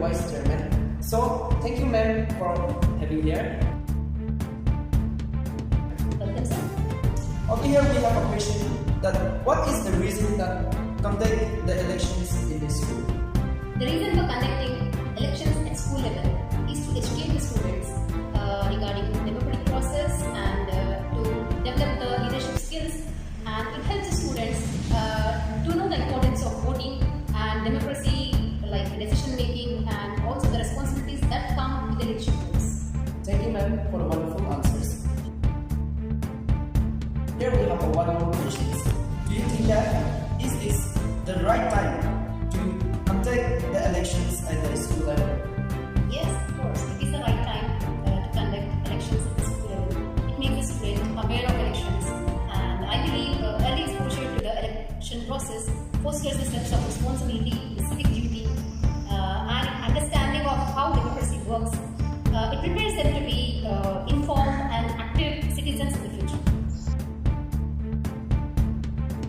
Vice Chairman. So, thank you, ma'am, for having here. Welcome, sir. Over here, we have a question that what is the reason that conduct the elections in the school? The reason for conducting elections at school level is to educate the students regarding the democratic process and to develop the leadership skills, and it helps the students to know the importance of voting and democracy, like decision making and also the responsibilities that come with the leadership roles. Thank you, ma'am, for the wonderful answers. Here we have one more question. Do you think that is this the right time to conduct the elections at the school level? Yes, of course, it is the right time to conduct elections at the school level. It makes the student aware of elections, and I believe early exposure to the election process fosters the sense of responsibility, the civic duty, and understanding of how democracy works. It prepares them to be informed and active citizens in the future.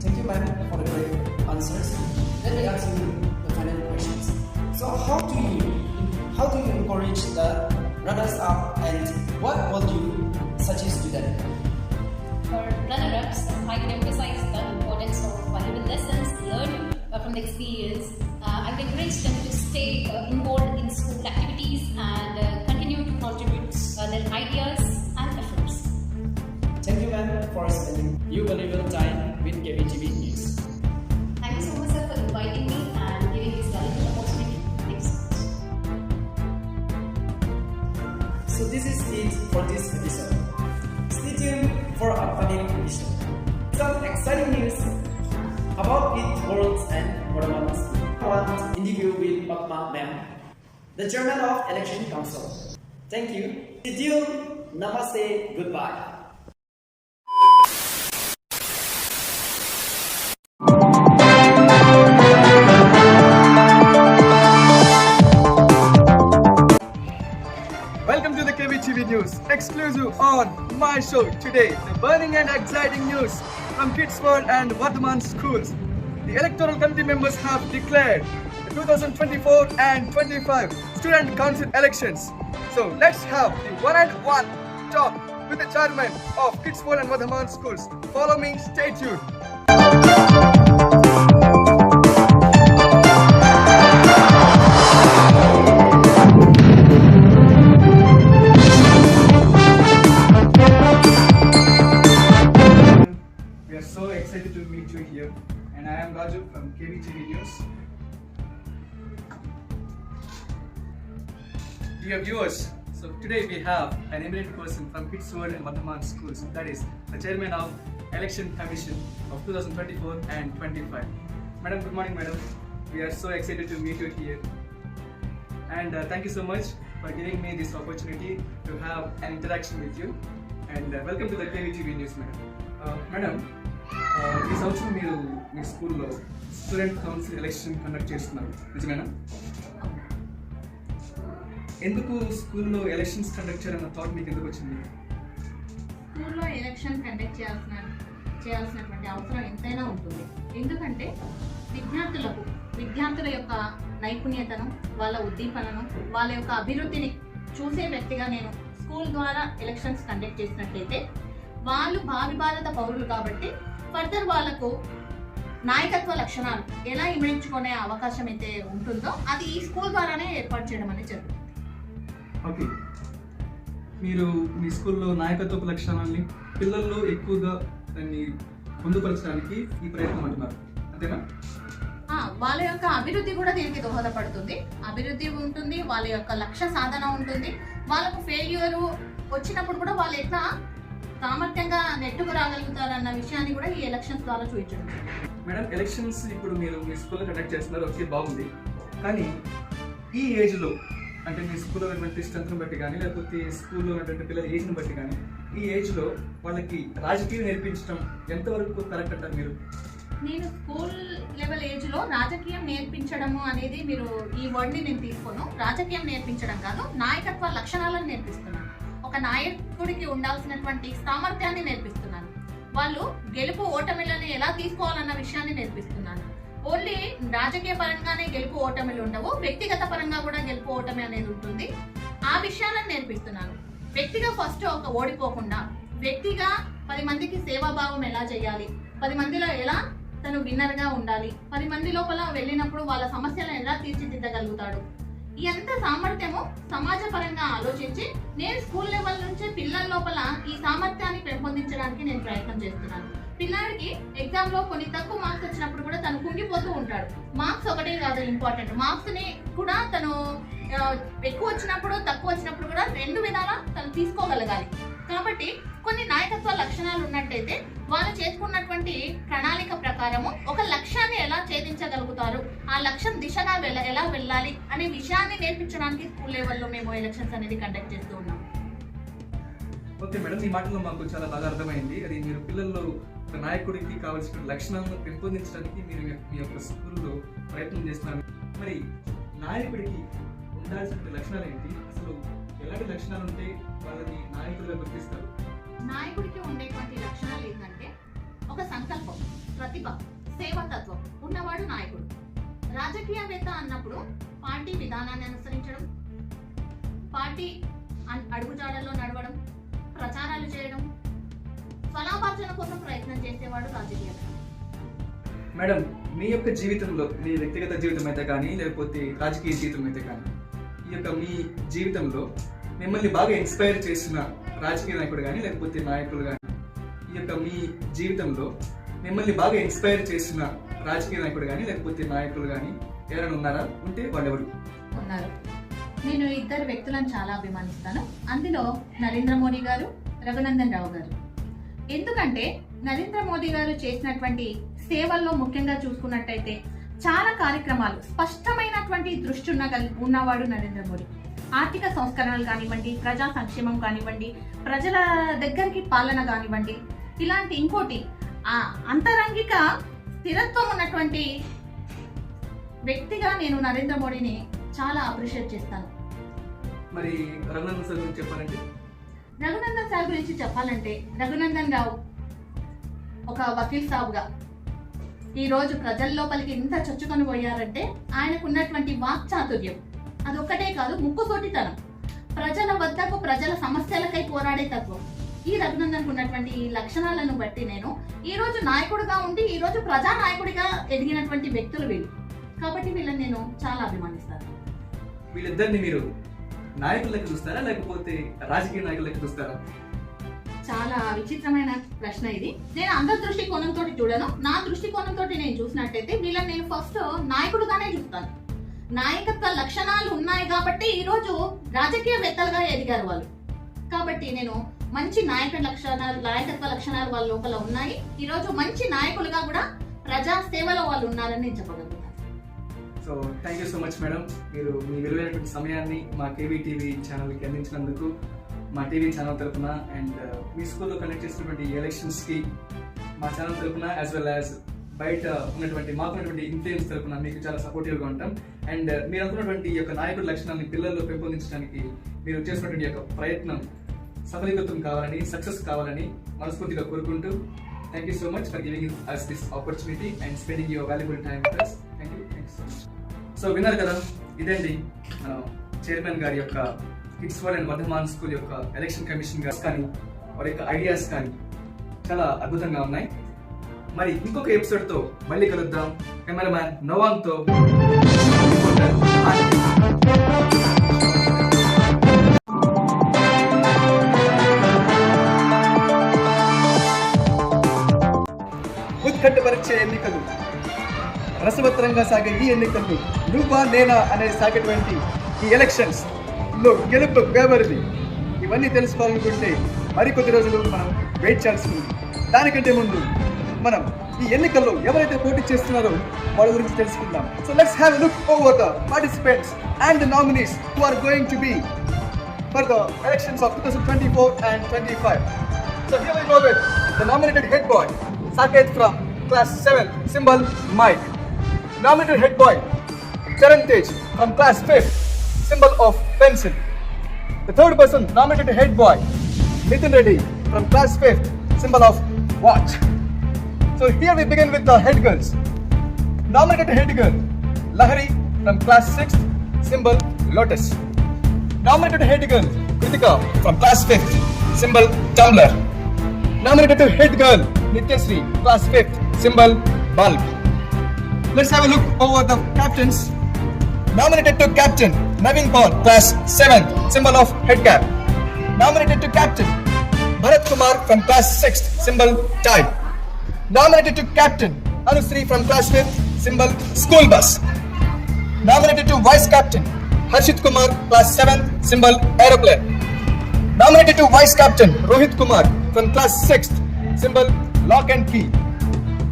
Thank you, ma'am, for the great answers. Let me ask you the final questions. So, how do you encourage the runners-up, and what would you suggest to them? For runner-ups, I would emphasize the importance of valuable lessons learned from the experience. I would encourage them to stay involved in school activities and continue to contribute their ideas and efforts. Thank you, ma'am, for spending your valuable time with KBTV News. Thank you so much, sir, for inviting me and giving this valuable opportunity. Thanks so much. So this is it for this episode. Stay tuned for upcoming episode. Some exciting news about It World and Guatemala's one interview with Padma Ma'am, the Chairman of Election Council. Thank you. See you. Namaste. Goodbye. Welcome to the KBTV News, exclusive on my show today. The burning and exciting news from Kids World and Vardhaman schools. The electoral committee members have declared the 2024 and 25 student council elections. So let's have the one-on-one talk with the chairman of Kids World and Vardhaman schools. Follow me, stay tuned. We are so excited to meet you here, and I am Raju from KBTV News. Dear viewers, so today we have an eminent person from Kids World and Vardhaman schools, that is the chairman of Election Commission of 2024 and 25. Madam, good morning, madam. We are so excited to meet you here, and thank you so much for giving me this opportunity to have an interaction with you. And welcome to the KBTV News, madam. Madam, ఈ సంవత్సరం మీరు మీ స్కూల్లో student council election conduct చేస్తున్నారు, నిజమేనా? ఎందుకు స్కూల్లో elections conduct చేయాలన్న thought మీకు ఎందుకు వచ్చింది? స్కూల్లో ఎలక్షన్ కండక్ట్ చేయాల్సినటువంటి అవసరం ఎంతైనా ఉంటుంది. ఎందుకంటే విద్యార్థుల యొక్క నైపుణ్యతను, వాళ్ళ ఉద్దీపనను, వాళ్ళ యొక్క అభివృద్ధిని చూసే వ్యక్తిగా నేను స్కూల్ ద్వారా ఎలక్షన్స్ కండక్ట్ చేసినట్లయితే వాళ్ళు భావి భారత పౌరులు కాబట్టి ఫర్దర్ వాళ్ళకు నాయకత్వ లక్షణాలు ఎలా ఇమిడించుకునే అవకాశం అయితే ఉంటుందో అది ఈ స్కూల్ ద్వారానే ఏర్పాటు చేయడం అనేది జరుగుతుంది. ఓకే, మీరు మీ స్కూల్లో నాయకత్వ లక్షణాలని పిల్లల్లో ఎక్కువగా దాన్ని పొందుపరచడానికి ఈ ప్రయత్నం అంటున్నారు, అంతేనా? వాళ్ళ యొక్క అభివృద్ధి కూడా దీనికి దోహదపడుతుంది. అభివృద్ధి ఉంటుంది, వాళ్ళ యొక్క లక్ష్య సాధన ఉంటుంది. వాళ్ళకు ఫెయిల్యూర్ వచ్చినప్పుడు కూడా వాళ్ళు ఎట్లా సామర్థ్యంగా నెట్టుకు రాగలుగుతారన్న విషయాన్ని కూడా ఈ ఎలక్షన్స్ ద్వారా చూపించడం. మేడం, ఎలక్షన్స్ ఇప్పుడు మీరు మీ స్కూల్లో కండక్ట్ చేస్తున్నారు, ఓకే, బాగుంది. కానీ ఈ ఏజ్లో, అంటే మీ స్కూల్లో ఉన్నటువంటి స్ట్రెంత్ని బట్టి కానీ, లేకపోతే స్కూల్లో ఉన్నటువంటి పిల్లల ఏజ్ని బట్టి కానీ, ఈ ఏజ్లో వాళ్ళకి రాజకీయం నేర్పించడం ఎంతవరకు కరెక్ట్ అంటారు మీరు? నేను స్కూల్ లెవెల్ ఏజ్లో రాజకీయం నేర్పించడము అనేది, మీరు ఈ వర్డ్ని నేను తీసుకోను. రాజకీయం నేర్పించడం కాదు, నాయకత్వ లక్షణాలను నేర్పిస్తున్నాను. ఒక నాయకుడికి ఉండాల్సినటువంటి సామర్థ్యాన్ని నేర్పిస్తున్నాను. వాళ్ళు గెలుపు ఓటమిలను ఎలా తీసుకోవాలన్న విషయాన్ని నేర్పిస్తున్నాను. ఓన్లీ రాజకీయ పరంగానే గెలుపు ఓటమిలు ఉండవు, వ్యక్తిగత పరంగా కూడా గెలుపు ఓటమి అనేది ఉంటుంది. ఆ విషయాలను నేర్పిస్తున్నాను. వ్యక్తిగా ఫస్ట్ ఒక ఓడిపోకుండా వ్యక్తిగా 10 మందికి సేవాభావం ఎలా చేయాలి, 10 మందిలో ఎలా తను విన్నర్ గా ఉండాలి, 10 మంది లోపల వెళ్ళినప్పుడు వాళ్ళ సమస్యలను ఎలా తీర్చిదిద్దగలుగుతాడు, ఎంత సామర్థ్యము సమాజ పరంగా ఆలోచించి నేను స్కూల్ లెవెల్ నుంచే పిల్లల లోపల ఈ సామర్థ్యాన్ని పెంపొందించడానికి నేను ప్రయత్నం చేస్తున్నాను. పిల్లాడికి ఎగ్జామ్ లో కొన్ని తక్కువ మార్క్స్ వచ్చినప్పుడు కూడా తను కుంగిపోతూ ఉంటాడు. మార్క్స్ ఒకటే కాదు ఇంపార్టెంట్, మార్క్స్ ని కూడా తను ఎక్కువ వచ్చినప్పుడు తక్కువ వచ్చినప్పుడు కూడా 2 విధాలా తను తీసుకోగలగాలి. కాబట్టి కొన్ని నాయకత్వ లక్షణాలు ఉన్నట్టయితే వాళ్ళు చేసుకున్నటువంటి ప్రణాళిక ప్రకారము ఒక లక్ష్యాన్ని ఎలా ఛేదించగలుగుతారు, ఆ లక్ష్యం దిశగా ఎలా వెళ్ళాలి అనే విషయాన్ని నేర్పించడానికి స్కూల్ లెవెల్లో మేము ఎలక్షన్స్ అనేది కండక్ట్ చేస్తూ ఉన్నాం. ఓకే మేడం, ఈ మాటలో మాకు చాలా బాగా అర్థమైంది. అది మీరు పిల్లల్లో ఒక నాయకుడికి కావాల్సిన లక్షణాలను పెంపొందించడానికి మీరు మీ యొక్క స్కూల్లో ప్రయత్నం చేస్తున్నారు. మరి నాయకుడికి ఉండాల్సిన లక్షణాలు ఏంటి, అసలు ఎలాంటి లక్షణాలు ఉంటే వాళ్ళని నాయకులుగా గుర్తిస్తారు? నాయకుడికి ఉండేటువంటి లక్షణాలు ఏంటంటే ఒక సంకల్పం, ప్రతిభ, సేవాతత్వం ఉన్నవాడు నాయకుడు. రాజకీయవేత్త అన్నప్పుడు పార్టీ విధానాన్ని అనుసరించడం, పార్టీ అడుగుజాడల్లో నడవడం, ప్రచారాలు చేయడం, ఫలాపార్జన కోసం ప్రయత్నం చేసేవాడు రాజకీయవేత్త. మేడం, మీ యొక్క జీవితంలో, మీ వ్యక్తిగత జీవితం అయితే కానీ లేకపోతే రాజకీయ జీవితం అయితే కానీ, ఈ యొక్క మీ జీవితంలో మిమ్మల్ని బాగా ఇన్స్పైర్ చేసిన రాజకీయ నాయకుడు కానీ లేకపోతే నాయకులు కానీ, ఈ యొక్క మీ జీవితంలో మిమ్మల్ని బాగా ఇన్స్పైర్ చేసిన రాజకీయ నాయకుడు కానీ లేకపోతే నాయకులు కానీ ఎవరైనా ఉన్నారా? ఉంటే వాళ్ళు ఎవరు? ఉన్నారు. నేను 2 వ్యక్తులను చాలా అభిమానిస్తాను. అందులో నరేంద్ర మోడీ గారు, రఘునందన్ రావు గారు. ఎందుకంటే నరేంద్ర మోడీ గారు చేసినటువంటి సేవల్లో ముఖ్యంగా చూసుకున్నట్టయితే చాలా కార్యక్రమాలు, స్పష్టమైనటువంటి దృష్టి ఉన్నవాడు నరేంద్ర మోడీ. ఆర్థిక సంస్కరణలు కానివ్వండి, ప్రజా సంక్షేమం కానివ్వండి, ప్రజల దగ్గరికి పాలన కానివ్వండి, ఇలాంటి ఇంకోటి అంతరంగిక స్థిరత్వం ఉన్నటువంటి వ్యక్తిగా నేను నరేంద్ర మోడీని చాలా అప్రిషియేట్ చేస్తాను. మరి రఘునందన్ సార్ గురించి చెప్పాలంటే? రఘునందన్ సార్ గురించి చెప్పాలంటే రఘునందన్ రావు ఒక వకీల్ సాబుగా ఈ రోజు ప్రజల లోపలికి ఇంత చొచ్చుకొని పోయారంటే ఆయనకు ఉన్నటువంటి వాక్చాతుర్యం అదొక్కటే కాదు, ముక్కుసూటితనం, ప్రజల వద్దకు ప్రజల సమస్యలకై పోరాడే తత్వం. ఈ రఘునందన్ ఉన్నటువంటి ఈ లక్షణాలను బట్టి నేను ఈ రోజు నాయకుడిగా ఉండి ఈ రోజు ప్రజా నాయకుడిగా ఎదిగినటువంటి వ్యక్తులు వీళ్ళు. కాబట్టి వీళ్ళని నేను చాలా అభిమానిస్తాను. వీళ్ళిద్దరిని మీరు నాయకులకి చూస్తారా లేకపోతే రాజకీయ నాయకులకి చూస్తారా? చాలా విచిత్రమైన ప్రశ్న ఇది. నేను అందరి దృష్టికోణంతో చూడను. నా దృష్టికోణంతో నేను చూసినట్టయితే వీళ్ళని నేను ఫస్ట్ నాయకుడుగానే చూస్తాను. నాయకత్వ లక్షణాలు ఉన్నాయి కాబట్టి ఈ రోజు రాజకీయవేత్తలుగా ఎదిగారు వాళ్ళు. కాబట్టి నేను మంచి నాయకత్వ లక్షణాలు వాళ్ళ లోపల ఉన్నాయి. ఈ రోజు మంచి నాయకులుగా కూడా ప్రజా సేవలో వాళ్ళు ఉన్నారని నేను చెప్పగలుగుతాను. So thank you so much madam, మీరు మీ విలువైనటువంటి సమయాన్ని మా కేవీ టీవీ ఛానల్కి అందించినందుకు మా టీవీ ఛానల్ తరఫున అండ్ మీ స్కూల్లో కండక్ట్ చేసినటువంటి ఎలక్షన్స్కి మా ఛానల్ తరఫున యాజ్ వెల్ యాజ్ బయట మాకున్నటువంటి ఇన్ఫ్లుయెన్స్ తరఫున మీకు చాలా సపోర్టివ్గా ఉంటాం. అండ్ మీరు అనుకున్నటువంటి ఈ యొక్క నాయకుడి లక్షణాన్ని పిల్లల్లో పెంపొందించడానికి మీరు చేసినటువంటి యొక్క ప్రయత్నం సఫలీకృతం కావాలని, సక్సెస్ కావాలని మనస్ఫూర్తిగా కోరుకుంటూ thank you so much for giving us this opportunity and spending your valuable time with us. Thank you so much. So విన్నారు కదా, ఇదండి చైర్మన్ గారి యొక్క kids world and Vardhman school యొక్క ఎలక్షన్ కమిషన్ గారు కానీ వారి యొక్క ఐడియాస్ కానీ చాలా అద్భుతంగా ఉన్నాయి. మరి ఇంకొక ఎపిసోడ్తో మళ్ళీ కలుద్దాం. కెమెరామ్యాన్ నవాన్తో ఉత్కంఠపరిచే ఎన్నికలు, రసవత్తరంగా సాగే ఈ ఎన్నికలు, నువ్వా నేనా అనే సాగేటువంటి ఈ ఎలక్షన్స్ లో గెలుపు ఎవరిది, ఇవన్నీ తెలుసుకోవాలనుకుంటే మరికొద్ది రోజులు మనం వెయిట్ చేయాల్సి ఉంది. దానికంటే ముందు మనం ఈ ఎన్నికల్లో ఎవరైతే పోటీ చేస్తున్నారో వాళ్ళ గురించి తెలుసుకుందాం. So let's have a look over the participants and the nominees who are going to be for the elections of 2024 and 25. So here we go with the nominated head boy Saket from class 7, symbol Mike. Nominated head boy Charan Tej from class 5, symbol of pencil. The third person nominated head boy Nitin Reddy from class 5th, symbol of watch. So here we begin with the head girls. Nominated head girl, Lahari from class 6th, symbol lotus. Nominated head girl, Kritika from class 5th, symbol tumbler. Nominated to head girl, Nityasri, class 5th, symbol bulb. Let's have a look over the captains. Nominated to captain, Naveen Paul, class 7th, symbol of head cap. Nominated to captain, Bharat Kumar from class 6th, symbol tie. Nominated to captain, Anusri from class 5th, symbol school bus. Nominated to vice captain, Harshit Kumar, class 7th, symbol aeroplane. Nominated to vice captain, Rohit Kumar from class 6th, symbol lock and key.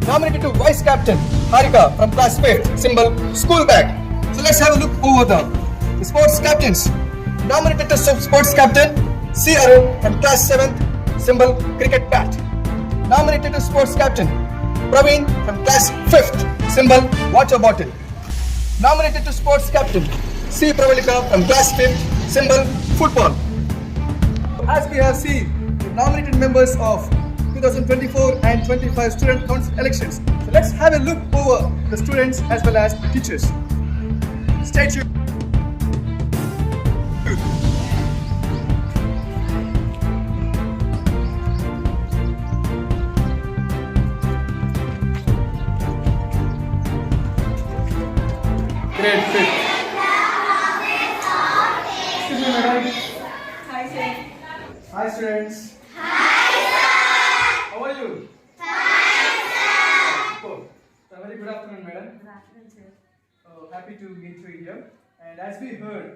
Nominated to vice captain, Harika from class 5th, symbol school bag. So let's have a look over the sports captains. Nominated to sports captain, C. Arun from class 7th, symbol cricket bat. Nominated to sports captain, Praveen from class 5th, symbol water bottle. Nominated to sports captain, C. Pravalika from class 5th, symbol football. As we have seen, the nominated members of 2024 and 25 student council elections. So let's have a look over the students as well as the teachers. Stay tuned. Grade 5th. Excuse me, madam. Hi, sir. Hi, students. How are you? Cool. So, very good afternoon, madam. Good afternoon, sir. Happy to meet you here. And as we heard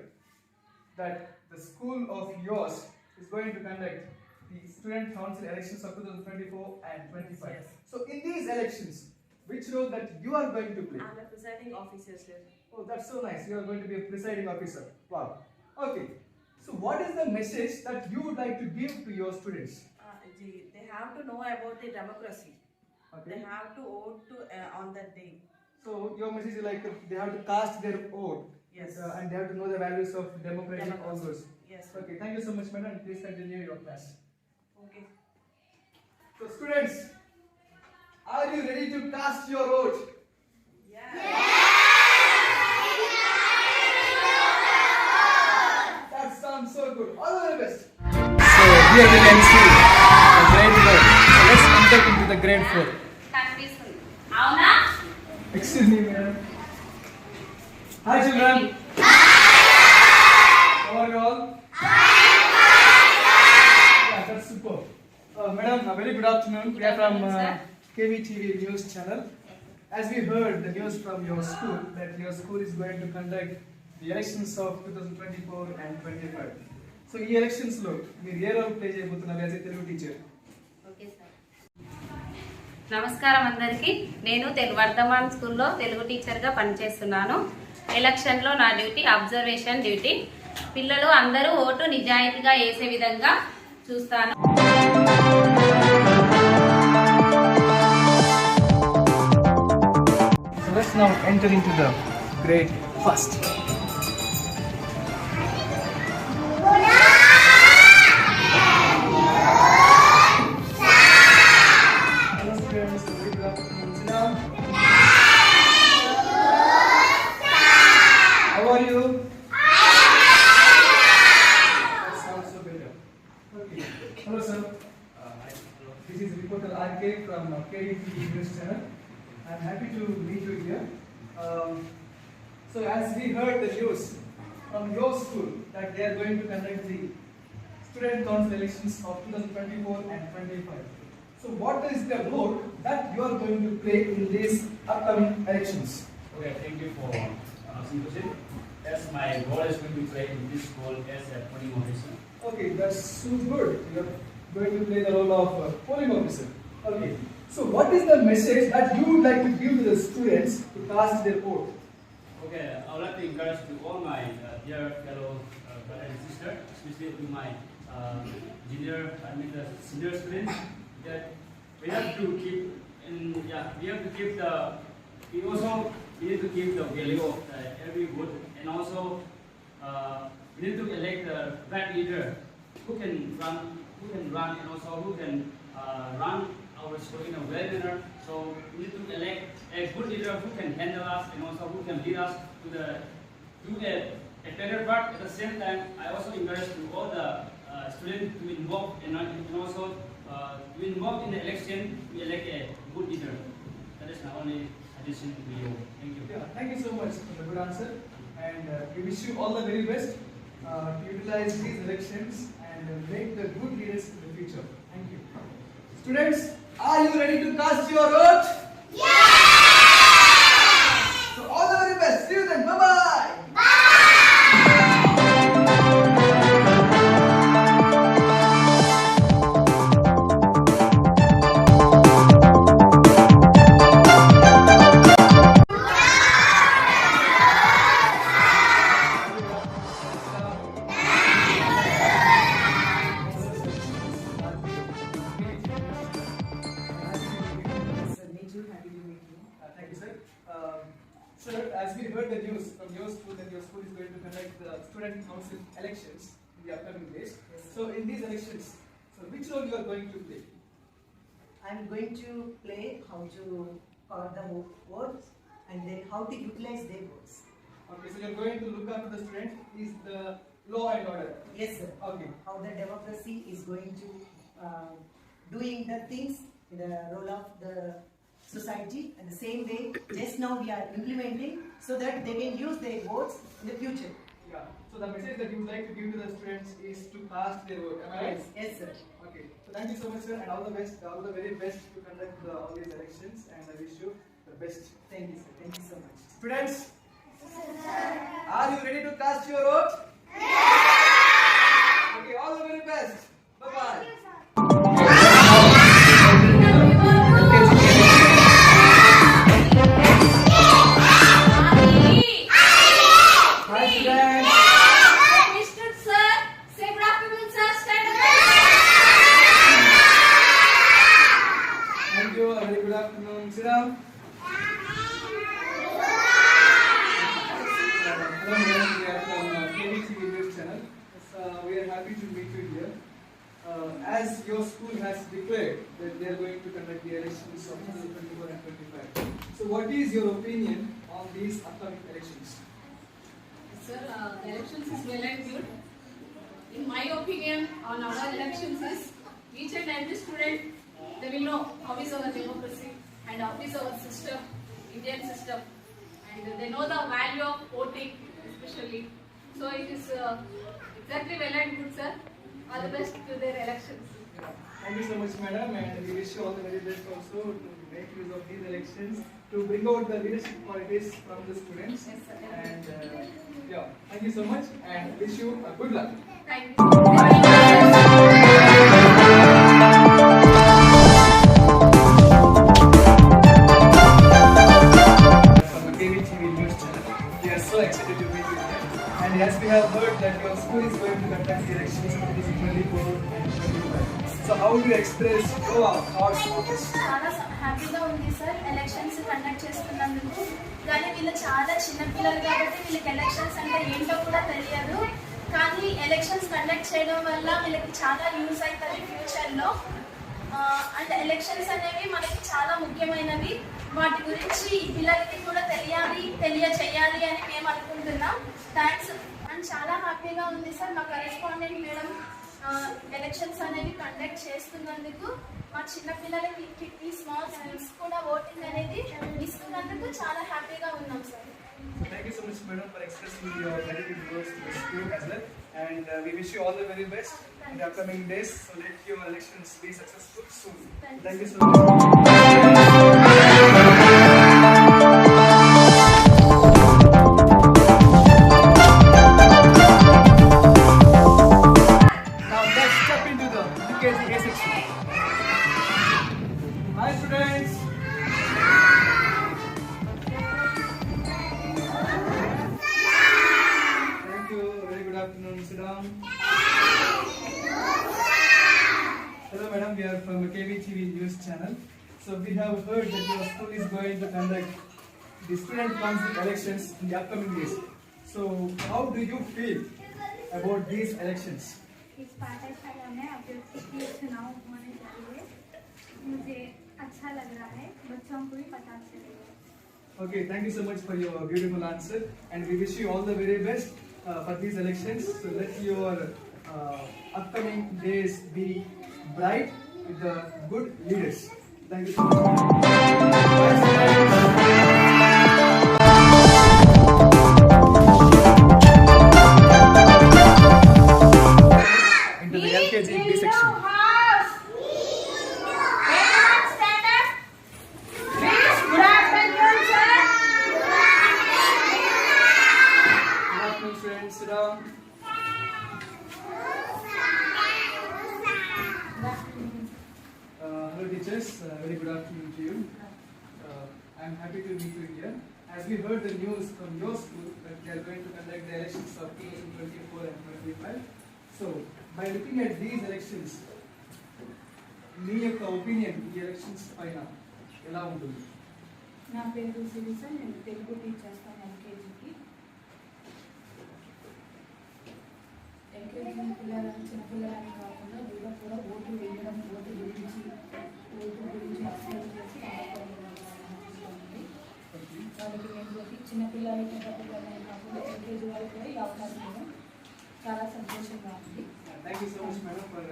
that the school of yours is going to conduct the student council elections of 2024 and 25. Yes. So, in these elections, which role that you are going to play? I'm the presiding officer, sir. Oh, that's so nice. You are going to be a presiding officer. Wow. Okay. So, what is the message that you would like to give to your students? They have to know about the democracy. Okay. They have to vote on that day. So your message is like they have to cast their vote. Yes. And they have to know the values of democracy all those. Yes. Okay. Thank you so much, madam. Please continue your class. Okay. So students, are you ready to cast your vote? Yeah. That sounds so good. All the very best. So here we can see the grade 4. So let's enter into the grade 4. కనిపిస్తుంది అవునా Excuse me, madam. Hi, children. How are you all? Yeah, that's super. Madam, a very good afternoon. We are from KVTV News Channel. As we heard the news from your school that your school is going to conduct the elections of 2024 and 25. So, ఈ elections లో మీరు ఏ role play చేయబోతున్నారు as a Telugu teacher? Okay sir. నమస్కారం అందరికీ. నేను వర్ధమాన్ స్కూల్లో తెలుగు టీచర్గా పనిచేస్తున్నాను. ఎలక్షన్లో నా డ్యూటీ అబ్జర్వేషన్ డ్యూటీ. పిల్లలు అందరూ ఓటు నిజాయితీగా వేసే విధంగా చూస్తాను. So let's now enter into the grade first. Hello students, very good afternoon. Sit down. How are you? That sounds so better. Okay. Hello sir. This is reporter RK from KDTV News Channel. I'm happy to meet you here. So as we heard the news from your school that they are going to conduct the student council elections of 2024 and 25. So what is the role that you are going to play in these upcoming elections? Okay, thank you for asking question. Yes, my role is going to play in this role as a polling officer. Okay, that's so good. You are going to play the role of polling officer. Okay. So what is the message that you would like to give to the students to cast their vote? Okay, I would like to encourage to all my dear fellow brother and sister, especially to my the senior students, that we have to keep we need to keep the value of every vote, and also we need to elect the right leader who can run and also who can run our school in a well manner. So we need to elect a good leader who can handle us and also who can lead us to do a better part. At the same time, I also encourage to all the students to involve and also to involve in the election. We elect a good leader. That is my only suggestion to you. Thank you. Yeah, thank you so much for the good answer, and we wish you all the very best to utilize these elections and make the good leaders in the future. Thank you. Students, are you ready to cast your vote? Yeah! So all the very best. See you then. Bye bye. Thank you, sir. Sir, as we heard the news from your school that your school is going to conduct the student council elections in the upcoming days. So, in these elections, so which role you are going to play? I'm going to play how to count the votes and then how to utilize their votes. Okay, so you're going to look after the student is the law and order. Yes, sir. Okay. How the democracy is going to doing the things in the role of the society, and the same way just now we are implementing so that they can use their votes in the future. Yeah. So the message that you would like to give to the students is to cast their vote. Am I right? Yes, sir. Okay. So thank you so much, sir, and all the best, all the very best to conduct all these elections, and I wish you the best. Thank you, sir. Thank you so much. Students, are you ready to cast your vote? Okay, all the very best. Bye bye. Hi, students. Mr. Sir, say good afternoon, sir. Stand up. Thank you. A very good afternoon. Sit down. Hello, madam. We are from KVTV News Channel. We are happy to meet you here. As your school has declared that they are going to conduct the elections of 2024 and 25. So, what is your opinion on these upcoming elections? Sir, the elections is well and good. In my opinion, on our elections is each and every student, they will know how is our democracy and how is our system, Indian system, and they know the value of voting, especially. So it is exactly well and good, sir. All the best to their elections. Thank you so much, madam, and we wish you all the very best also to make use of these elections to bring out the leadership qualities from the students. Yes, sir. And yeah, thank you so much, and wish you good luck. Thank you. So much. From the KVTV News Channel, we are so excited to meet you here. And as we have heard that your school is going to conduct the elections in 2024 and 2025. So how do you express your thoughts on this? చాలా హ్యాపీగా ఉంది sir elections conduct చేస్తున్నందుకు. కానీ వీళ్ళు చాలా చిన్న పిల్లలు కాబట్టి వీళ్ళకి ఎలక్షన్స్ అంటే ఏంటో కూడా తెలియదు. కానీ ఎలక్షన్స్ కండక్ట్ చేయడం వల్ల వీళ్ళకి చాలా యూజ్ అవుతుంది ఫ్యూచర్లో. అండ్ ఎలక్షన్స్ అనేవి మనకి చాలా ముఖ్యమైనవి. వాటి గురించి పిల్లలకి కూడా తెలియచేయాలి అని మేము అనుకుంటున్నాం. థ్యాంక్స్. అండ్ చాలా హ్యాపీగా ఉంది సార్ మా కరెస్పాండెంట్ మేడం ఎలక్షన్స్ అనేవి కండక్ట్ చేస్తున్నందుకు. మా చిన్నపిల్లలకి ఈ స్మాల్ స్కూల్స్ కూడా ఓటింగ్ అనేది ఇస్తున్నందుకు చాలా హ్యాపీగా ఉన్నాం sir. Thank you so much, madam, for expressing your gratitude words to the school as well. And we wish you all the very best in the upcoming days. So let your elections be successful soon. Thank you so much. Now let's step into the UKG A section. Hi, students. Thank you. Very good afternoon. Sit down. Hello, madam. We are from the KVTV News Channel. So we have heard that your school is going to conduct the student council elections in the upcoming days. So how do you feel about these elections? इस पाठशाला में अभ्यर्थी के चुनाव होने चाहिए मुझे अच्छा लग रहा है, बच्चों को भी पता चलेगा. Okay, thank you so much for your beautiful answer, and we wish you all the very best for these elections. So let your upcoming days be bright with the good leaders. Thank you so much. Into the LKG B section. Friends, sit down. Hello teachers, very good afternoon to you. I am happy to meet you here. As we heard the news from your school that they are going to conduct the elections of 2024 and 25. So, by looking at these elections, మీ యొక్క opinion ఈ elections పైన ఎలా ఉంటుంది? నా పేరు శిరీష, నేను Telugu teach చేస్తాను ఎల్కేజీకి. LKG పిల్లలని చిన్నపిల్లలని కాకుండా వీళ్ళకి కూడా ఓటు వేయడం, ఓటు గురించి ఎక్స్ప్లెయిన్ చేసి ఉంది. వాళ్ళకి నేను చిన్నపిల్లలు పెద్ద పిల్లలని కాకుండా ఎల్కేజీ వాళ్ళకి కూడా ఈ అవకాశం ఇవ్వడం చాలా సంతోషంగా ఉంది. Thank you so much, madam, for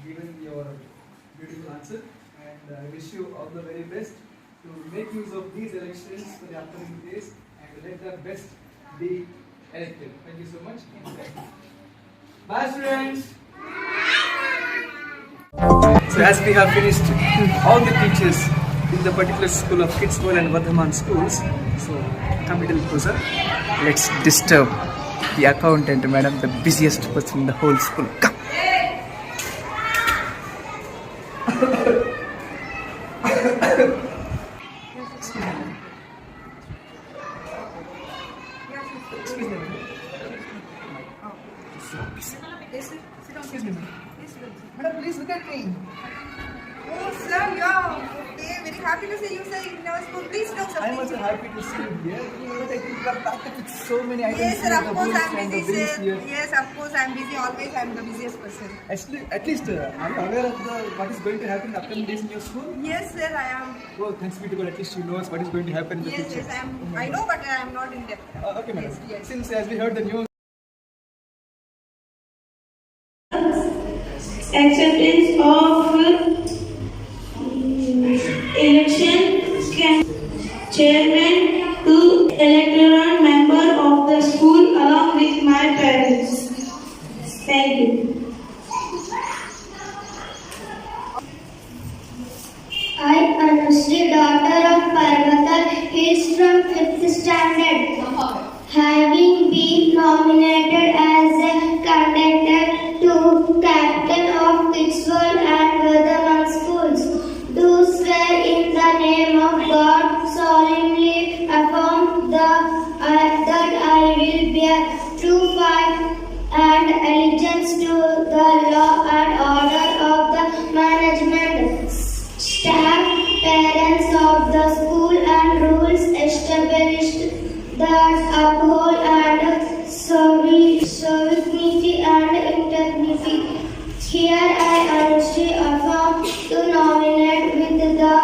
giving your beautiful answer, and I wish you all the very best to make use of these elections for the upcoming days and let the best be elected. Thank you so much. Bye, students. So as we have finished all the teachers in the particular school of Kids World and Vardhaman schools, so come little closer. Let's disturb the accountant, madam, the busiest person in the whole school. Come. Excuse me, madam, please look at me. Oh, sir, yeah. Okay, very happy to see you, sir, in our school. Please sit down, sir. I'm also happy to see you here. But I think you are packed up with so many items. Yes, sir, here, of the course books I'm and the busy, bills sir. here. Yes, of course I'm busy. Always I'm the busiest person. Actually, at least, are you aware of what is going to happen in the upcoming days in your school? Yes, sir, I am. Well, thanks be to God, at least you know what is going to happen in the Yes, future. yes, I know, but I am not in depth. Okay, madam. Yes, yes. Since as we heard the news, acceptance of election chairman to electoral member of the school along with my parents. Thank you. I, Anushree, daughter of Parvata, is from 5th standard. Having been nominated as a conductor to captain of Kids World and Vardhaman schools, do swear in the name of God, solemnly affirm that I will bear true faith and allegiance to the law and order of the management, staff, parents of the school and rules established that uphold and sovereignty and integrity. Here I Anushree affirm to nominate with the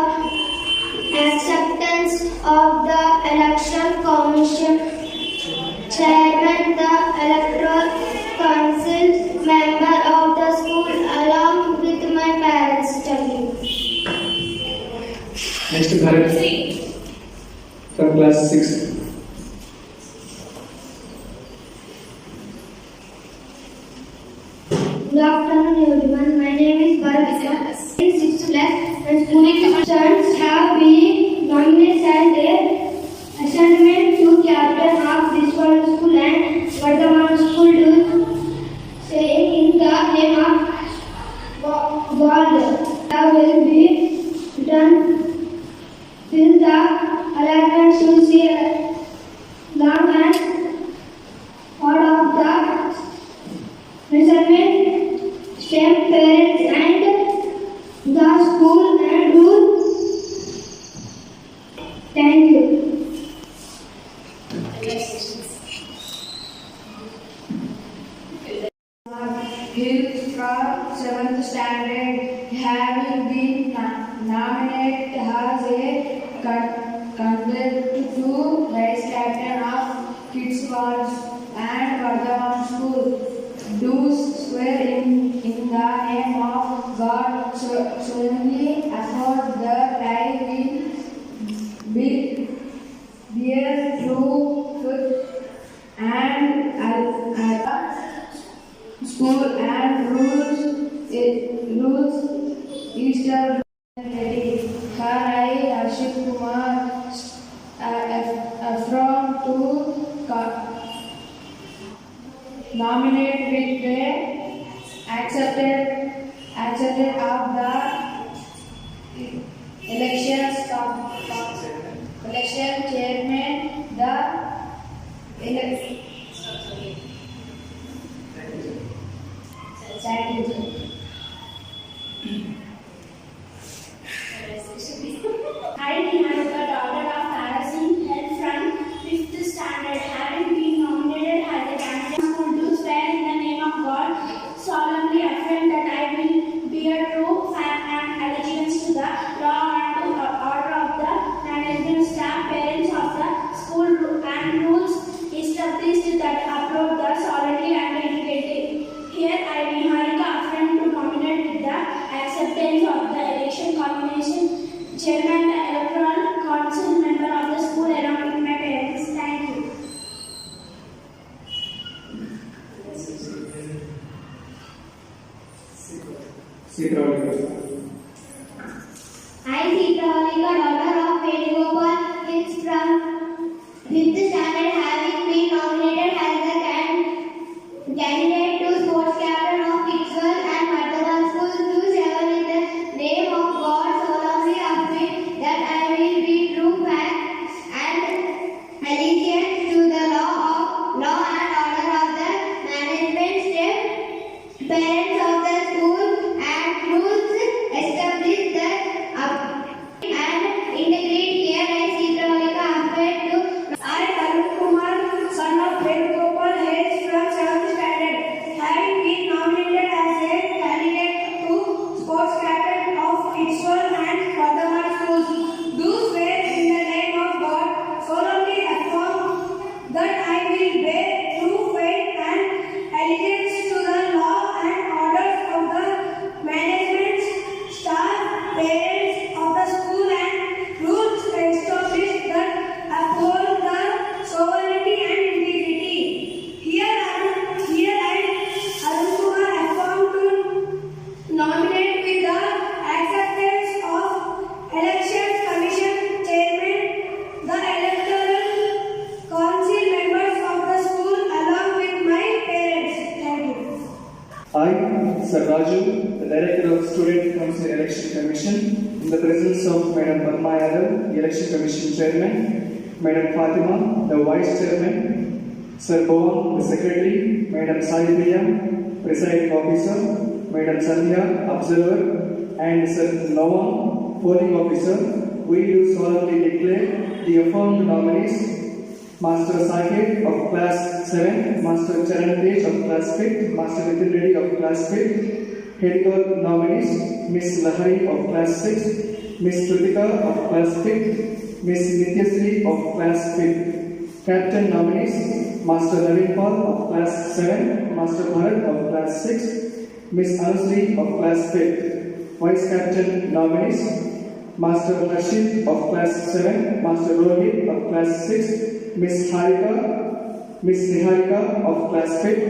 acceptance of the Election Commission Chairman, the Electoral Council member of the school along with my parents. Thank you. next to Bharat from class 6. Good afternoon, everyone. My name is Bharat. In 6th class, my school students have been nominated as a assignment to captain of this one school and Vardhaman school to say in the name of God. I will be done till the alignment to see long and part of the measurement, STEM, parents and the school and rule. Thank you. Give from 7th standard, having been nominated as a candidate to vice captain of Kids World and Vardhaman School. Do swear in the name of God solemnly afford that I will bear true faith and school and rules Easter ready. Sir, I Ashik Kumar from to nominate with the accepted of the election chairman the election. Thank you. I, Niharika, daughter of Tarasin, hail from 5th standard, having been nominated as a candidate school, do swear in the name of God, solemnly affirm that I will bear true faith and allegiance to the law and to the order of the management staff, parents of the school, and rules established that approve the solemnly and integrity. Here I, Niharika, affirm to nominate with the acceptance of the election combination chairman, the electoral council member of the school along with my parents. Thank you. I, Sitavalika, daughter of Venugopal, kids from 5th standard, having been nominated as a candidate to sports captain of Kids World and Vardhaman School, do swear in the name of God solemnly affirm that I will be true faith and allegiance to the law and order of the management staff, parents of the school, and rules established that and integrate. Here I, Sitavalika, affirm to I, Arun Kumar, son of Venugopal, hails from 7th standard, having been nominated as a candidate to sports captain of Kids World and Vardhaman Schools, do swear in the name of God, solemnly affirm that I will bear true faith and allegiance to the law and orders of the management staff, parents of the school, and rules established that uphold the sovereignty and integrity. Here I, Arun Kumar, affirm to nominate with the acceptance of Elections Commission Chairman, the electoral council members of the school along with my parents. Thank you. I, Sir Raju, the Director of Student Council Election Commission, in the presence of Madam Padma Yadav, the Election Commission Chairman, Madam Fatima, the Vice Chairman, Sir Bhavan, the Secretary, Madam Saipriya, Presiding Officer, Madam Sandhya, Observer, and Sir Nawan, Polling Officer, we do solemnly declare the affirmed nominees: Master Saket of Class 7, Master Charan Tej of Class 5th, Master Nitin Reddy of Class 5th, Head Girl nominees: Miss Lahari of Class 6th, Miss Kritika of Class 5th, Miss Nityasri of Class 5th. Captain nominees: Master Naveen Paul of Class 7, Master Bharat of Class 6, Miss Anusri of Class 5th. Vice Captain nominees: Master Rashid of Class 7, Master Rohit of Class 6, Miss Niharika of Class 5th.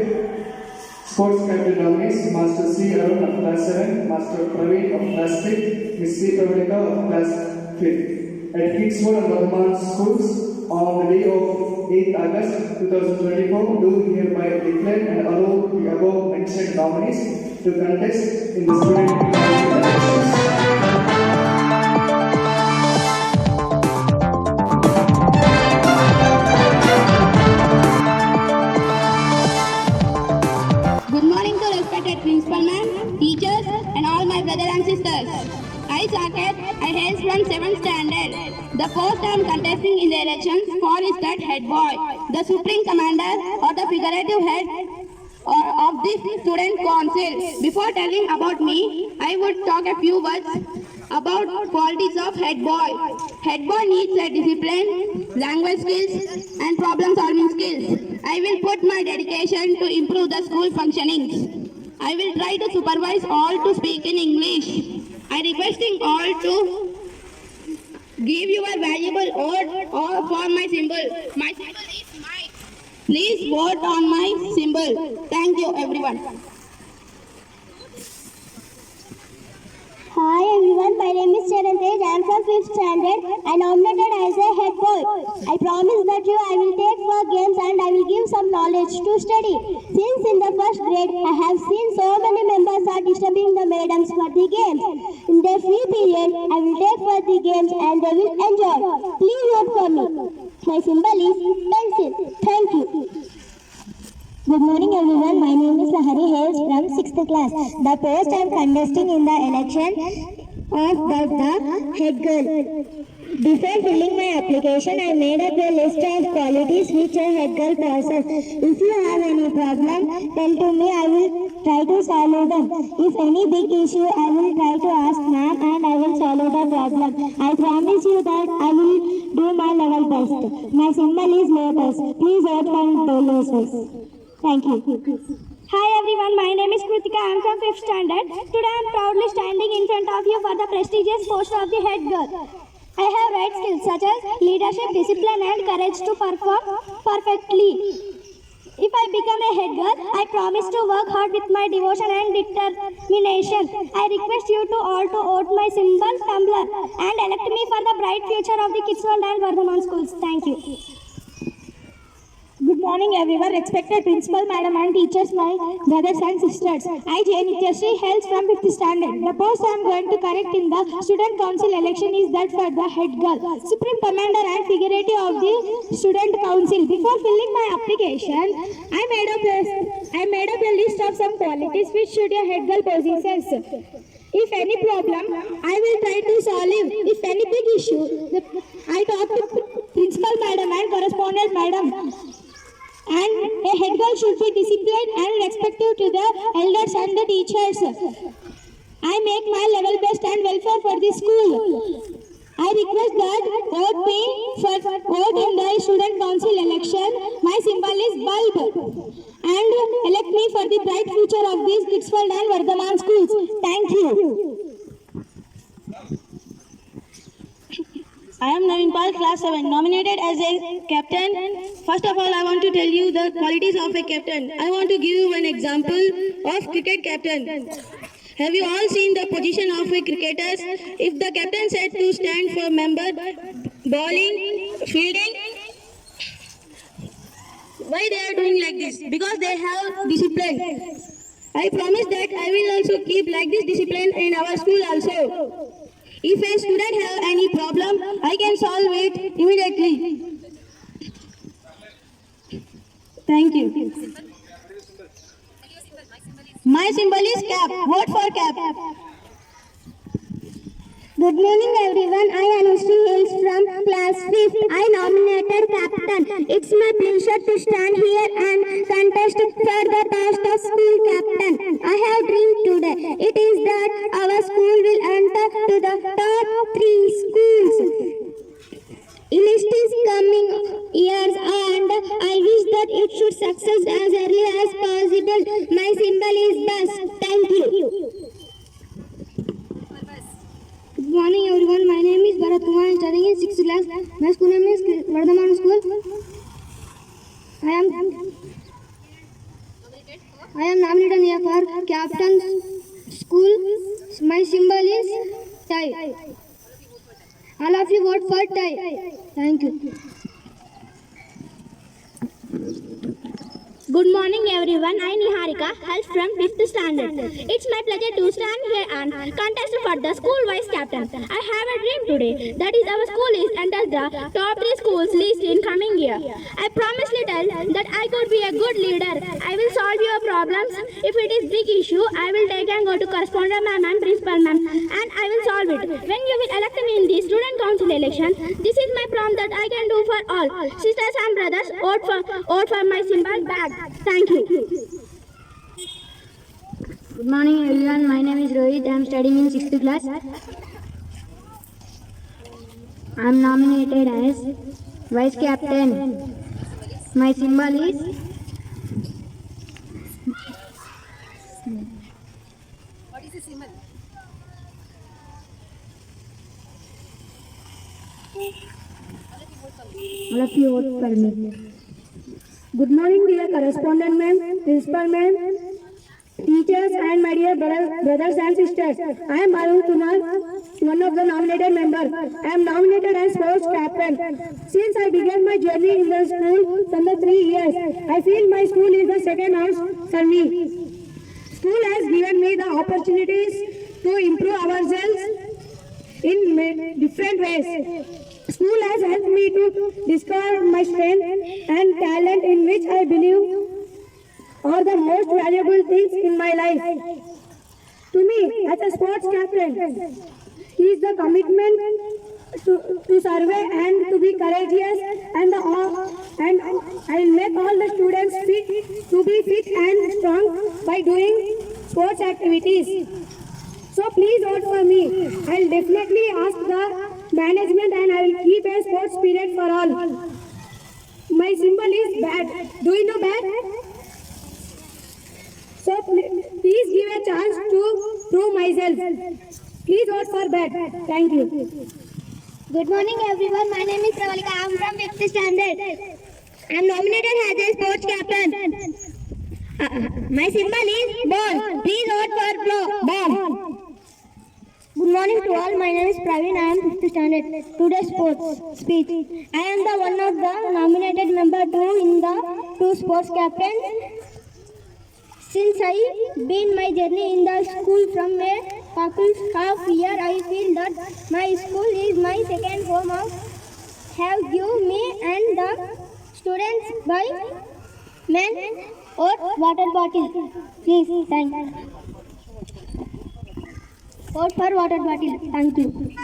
Sports Captain nominees: Master C. Arun of Class 7, Master Praveen of Class 5th, Miss C. Pravalika of Class 5th. At Kids World and Vardhaman Schools, on the day of 8th August 2024, do hereby declare and allow the above mentioned nominees to contest in the student elections. Good morning to respected principal ma'am, teachers, and all my brothers and sisters. I, Saket, I hail from 7th standard. The post I am contesting in the elections for is that head boy, the supreme commander or the figurative head of this student council. Before telling about me, I would talk a few words about qualities of head boy. Head boy needs a discipline, language skills, and problem solving skills. I will put my dedication to improve the school functioning. I will try to supervise all to speak in English. I requesting all to give your valuable vote for my symbol. My symbol is mine. Please vote on my symbol. Thank you, everyone. Hi everyone, my name is Charan Tej. I am from 5th standard. I nominated as a head boy. I promise that I will take for games and I will give some knowledge to study. Since in the first grade, I have seen so many members are disturbing the madams for the games. In their free period, I will take for the games and they will enjoy. Please vote for me. My symbol is pencil. Thank you. Good morning everyone, my name is Lahari Hales from 6th class. The post I am contesting in the election of the head girl. Before filling my application, I made up a list of qualities which a head girl possesses. If you have any problem, tell to me, I will try to solve them. If any big issue, I will try to ask ma'am and I will solve the problem. I promise you that I will do my level best. My symbol is lotus. Please vote for the lotus. Thank you. Hi everyone, my name is Kritika. I am from 5th standard. Today I am proudly standing in front of you for the prestigious post of the head girl. I have right skills such as leadership, discipline and courage to perform perfectly. If I become a head girl, I promise to work hard with my devotion and determination. I request you to all to vote my symbol tumbler and elect me for the bright future of the Kids World and Vardhaman schools. Thank you. Good morning everyone, respected principal, madam and teachers, my brothers and sisters. I, J. Nityashree, hails from 5th standard. The post I am going to correct in the student council election is that for the head girl, supreme commander and figurative of the student council. Before filling my application, I made up a list of some qualities which should a head girl possesses. If any problem, I will try to solve it. If any big issue, I talk to principal madam and correspondent madam. And a head girl should be disciplined and respectful to the elders and the teachers. I make my level best and welfare for the school. I request that vote me for vote in the student council election. My symbol is bulb. And elect me for the bright future of these Kids World and Vardhaman schools. Thank you. I am Naveen Pal, class 7, nominated as a captain. First of all, I want to tell you the qualities of a captain. I want to give you an example of cricket captain. Have you all seen the position of a cricketer? If the captain said to stand for member, bowling, fielding, why they are doing like this? Because they have discipline. I promise that I will also keep like this discipline in our school also. If a student have any problem, I can solve it immediately. Thank you. My symbol is cap. Vote for cap. Good morning everyone. I am Anushree Hales from class 5th. I nominated captain. It's my pleasure to stand here and contest for the post of school captain. I have dreamed today. It is that our school will enter to the top 3 schools. List is coming years and I wish that it should succeed as early as possible. My symbol is bus. Thank you. Good morning everyone, my name is Bharat Kumar. I am studying in 6th class. My school name is Vardhaman School. I am nominated here for captain school. My symbol is tie. All of you vote for tie. Thank you. Good morning everyone, I am Niharika, hails from 5th standard. It's my pleasure to stand here and contest for the school vice captain. I have a dream today, that is our school is under the top 3 schools list in coming year. I promise little that I could be a good leader. I will solve your problems. If it is big issue, I will take and go to correspondent ma'am and principal ma'am and I will solve it. When you will elect me in the student council election, this is my prompt that I can do for all. Sisters and brothers, vote for my symbol bag. Thank you. Good morning everyone, my name is Rohit. I am studying in 6th class. I am nominated as Vice Captain. My symbol is What is the symbol? all of you vote for me. Good morning dear correspondent ma'am, principal ma'am, teachers and my dear brothers and sisters. I am Arun Kumar, one of the nominated members. I am nominated as sports captain. Since I began my journey in the school from the 3 years, I feel my school is the second house for me. School has given me the opportunities to improve ourselves in different ways. School has helped me to discover my strength and talent, in which I believe are the most valuable things in my life. To me, as a sports captain, is the commitment to survey and to be courageous, and I will make all the students fit and strong by doing sports activities. So please vote for me. I will definitely ask the management and I will keep a sports spirit for all. My symbol is bat. Do you know bat? So please give a chance to prove myself. Please vote for bat. Thank you. Good morning everyone, my name is Pravalika. I am from 5th standard. I am nominated as a sports captain. My symbol is ball. Please vote for ball. Good morning to all. My name is Praveen. I am 5th standard. Today's sports speech. I am the one of the nominated member in the 2 sports captains. Since I been my journey in the school from a half year, I feel that my school is my second home. Have given me and the students by men or water bottle. Please, thank you. Vote for water bottle. Thank you.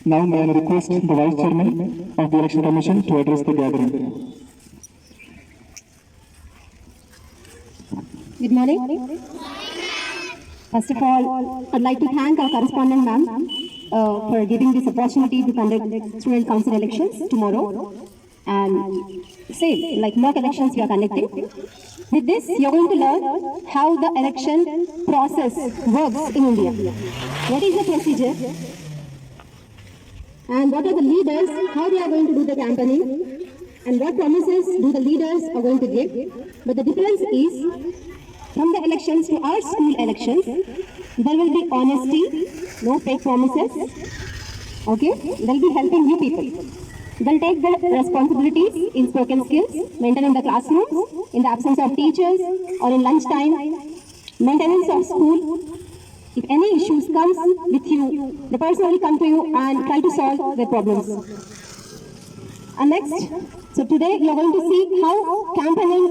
Now may I request the Vice Chairman of the Election Commission to address the gathering. Good morning. First of all, I'd like to thank our correspondent ma'am for giving this opportunity to conduct student council elections tomorrow. And same, like mock elections we are conducting. With this, you're going to learn how the election process works in India. What is the procedure? And what are the leaders, how they are going to do the campaigning, and what promises do the leaders are going to give. But the difference is, from the elections to our school elections, there will be honesty, no fake promises. Okay? They'll be helping you people. They'll take the responsibilities in spoken skills, maintaining the classrooms, in the absence of teachers, or in lunchtime, maintenance of school. If any issues comes with you, the person will come to you and try to solve their problems. And next, so today you are going to see how campaigning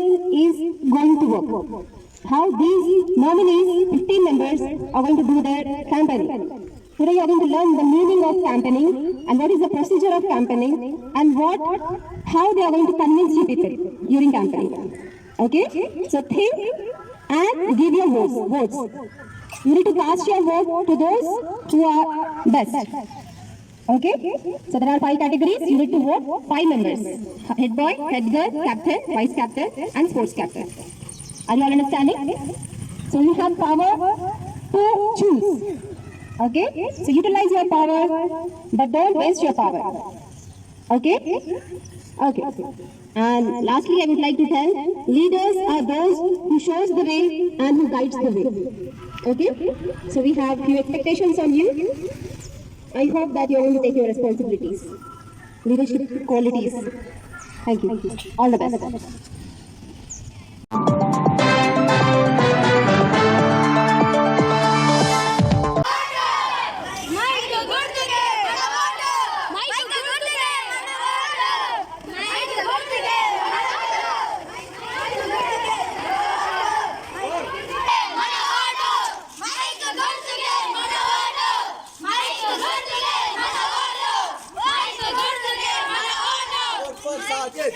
is going to work. How these nominees, 15 members, are going to do their campaigning. Today you are going to learn the meaning of campaigning and what is the procedure of campaigning and how they are going to convince you people during campaigning. Okay? So think and give your votes. You need to cast your vote to those who are best. Okay? So there are 5 categories. You need to vote 5 members. Head boy, head girl, captain, vice captain and sports captain. Are you all understanding? So you have power to choose. Okay? So utilize your power, but don't waste your power. Okay? Okay. And lastly, I would like to tell, leaders are those who shows the way and who guides the way. Okay? So we have few expectations on you. I hope that you are going to take your responsibilities. Leadership qualities. Thank you. All the best. target.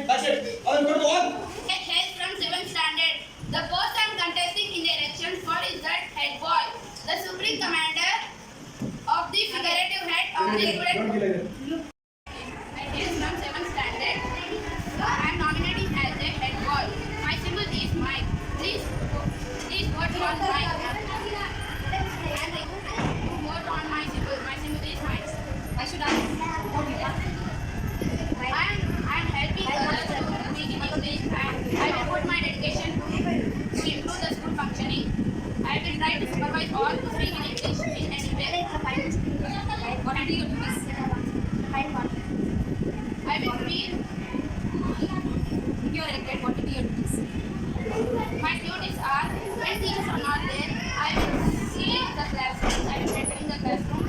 That's it. All go to one. Hail from 7th standard. The post I am contesting in the elections for is that head boy, the supreme commander of the figurative head of the student. I hail from 7th standard. I am nominating as a head boy. My symbol is Mike. Please vote for Mike. Vote on my symbol. My symbol is Mike. I should ask. I am helping others to speak in English and I will put my dedication to improve the school functioning. I will try to supervise all to speak in English in anywhere. What do you do? I will feel you are elected. What do you do? My duties are when teachers are not there, I will see the classroom. I will enter in the classroom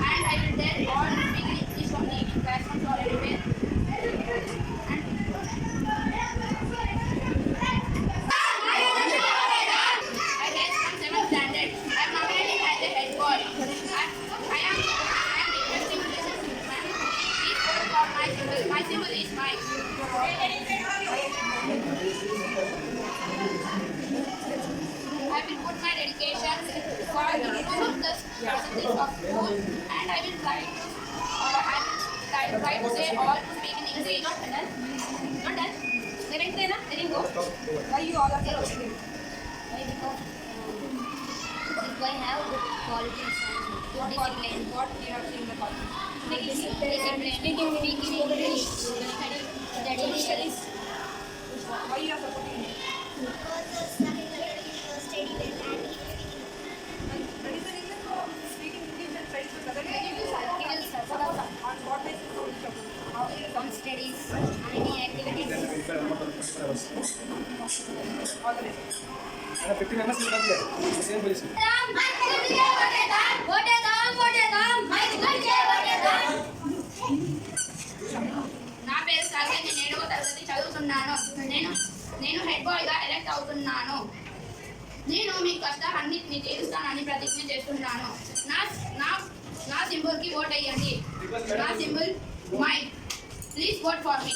and I will tell all to speak in English only in classrooms or anywhere. My symbol is Mike. I will put my dedication for improve the percentage of school and I will try to say all to speak in English. Not done? Let him go. Why you all are here? Why? Because if I have good qualities and discipline. What you have seen in the quality? Discipline, speaking English, studies. Why you are supporting me? Because studying well and that is the reason for speaking English and studies with other skills. On what basis? On studies, any activities. All the best. 50 members will come here. The same position. నా పేరు సాగర్, నేను 7వ తరగతి చదువుతున్నాను. నేను head bye గా elect అవుతున్నాను. నేను మీ కష్టాలన్నింటినీ తీరుస్తానని ప్రతిజ్ఞ చేస్తున్నాను. నా సింబల్ కి ఓట్ అయ్యండి. నా symbol mic. Please vote for me.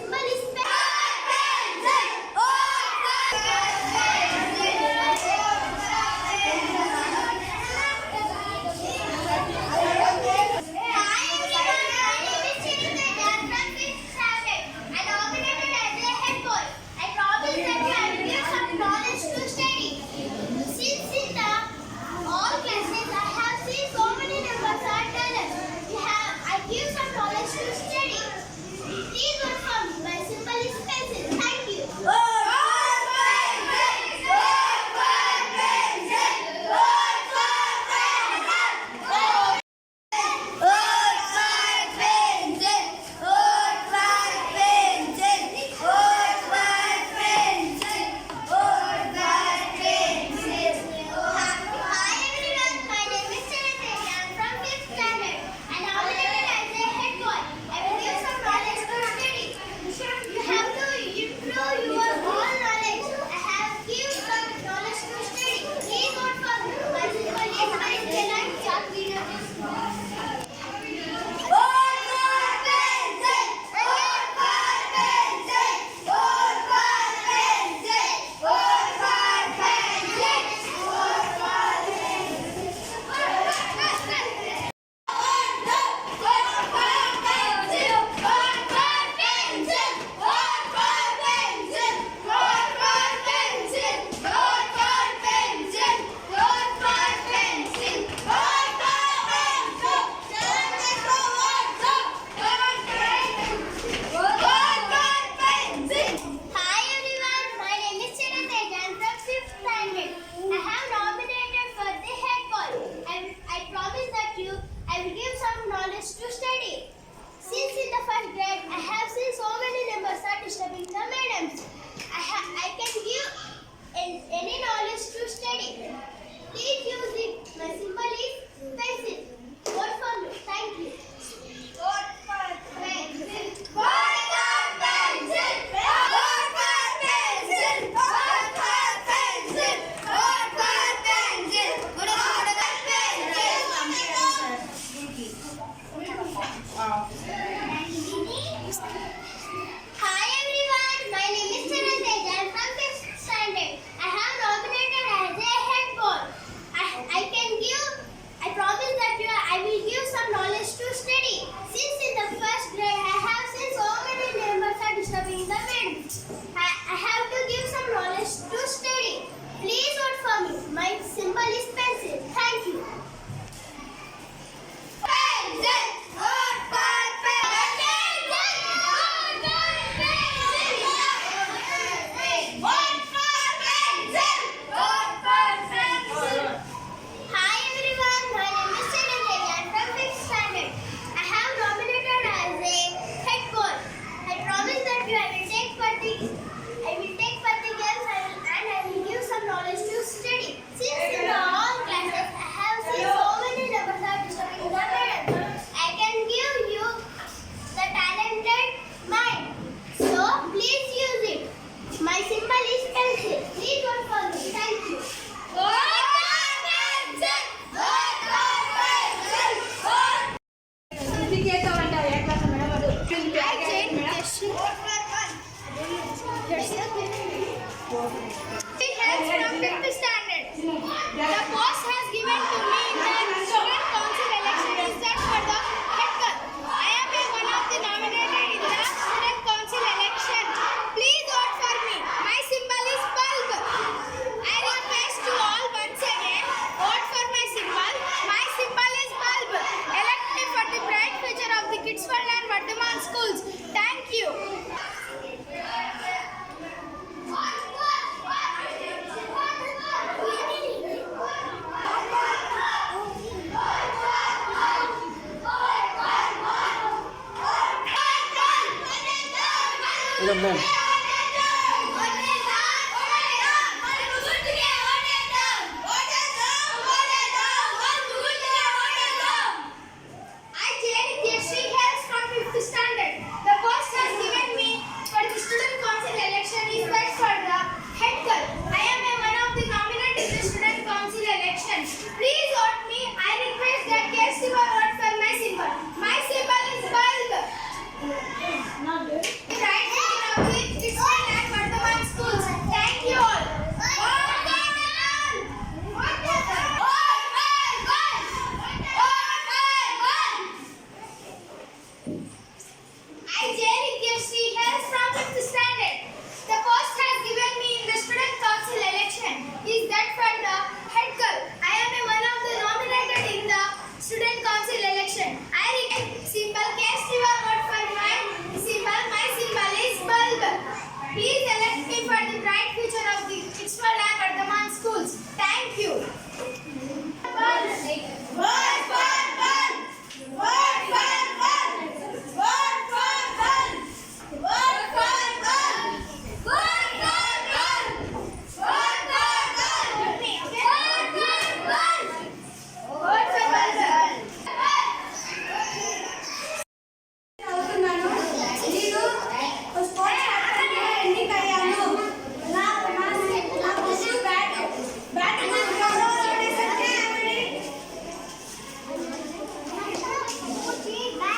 My from 5th standard. The post has given to me in the student council election is that for the head girl. I am one of the nominated in the student council election. Please vote for me. My symbol is bulb. I request to all once again vote for my symbol. My symbol is bulb. Elect me for the bright future of the Kids World and Vardhaman schools. Thank you. I, Jayashree, hails from 5th standard. The post has given me for the student council election is that for the head girl. I am one of the nominated in the student council election. Please vote me. I request that cast your vote for my symbol. My symbol is bulb. Right future of the Kids World and Vardhaman schools. Thank you all. I, Jayashree, hails from 5th standard. The post has given me in the student council election is that for the head girl. I am one of the nominated in the student council election. I request symbol cast your vote for my symbol. My symbol is bulb. Please elect me for the bright future of the Kids World and Vardhaman schools. Thank you.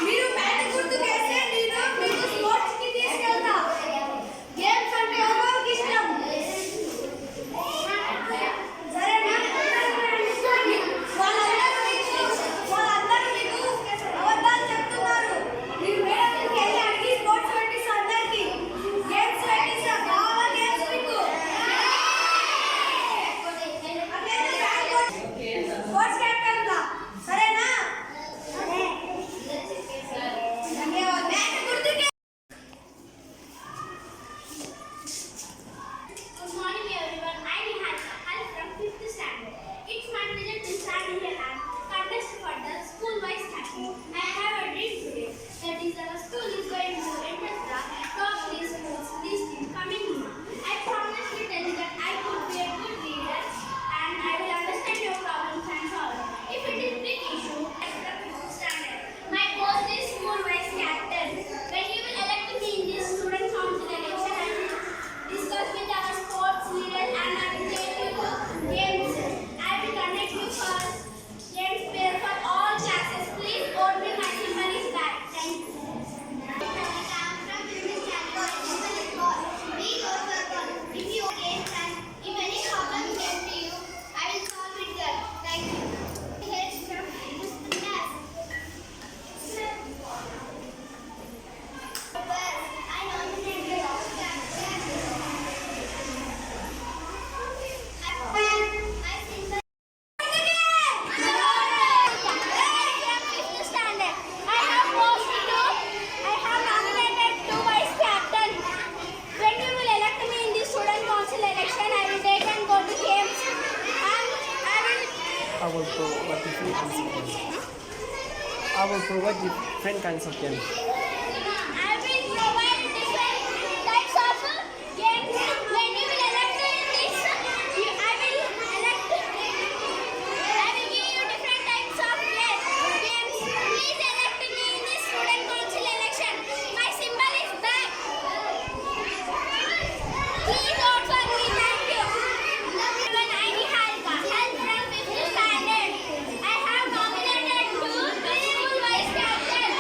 మీరు bat గుర్తు కేస్తే నేను మీకు sports కి తీసుకెళ్తా. Games అంటే ఎవరికి ఇష్టం? సరేనా? వాళ్ళందరూ మీకు అబద్ధాలు చెప్తున్నారు. మీరు మేడంకి వెళ్ళి అడిగి స్పోర్ట్స్ పెట్టిస్తా అందరికి. గేమ్స్ పెట్టిస్తా. కావాలా గేమ్స్ మీకు? స్పోర్ట్స్ క్యాప్టెన్ గా. సరేనా? Good morning everyone. I am Niharika from 5th standard. It's my pleasure to stand here and contest for the school-wise captain. I have a dream today. That is our school is going to enter the top 3 schools list in coming month. I promise to tell you that I could be a good leader and I will understand your problems and solve them. If it is big issue, at the 5th standard. My post is school-wise captain. When you will elect me in this student council election, I will discuss with our sports leaders and I will take you to games. I will connect you for games fair for all classes. Please vote me. My symbol is bat. Thank you. If you games and if any problem came to you, I will solve it there. Thank you. Here's from class. I nominated my symbol. Standard. I have nominated 2 vice captain. When you will elect me in the student council election, I will take and go to games and I will provide different kinds of games. I will provide different types of games. When you will elect me in this, I will give you different types of games. Please elect me in this student council election. My symbol is bat. Please vote for me. Thank you. When I, Niharika, hails from 5th standard. I have nominated 2 school vice captains.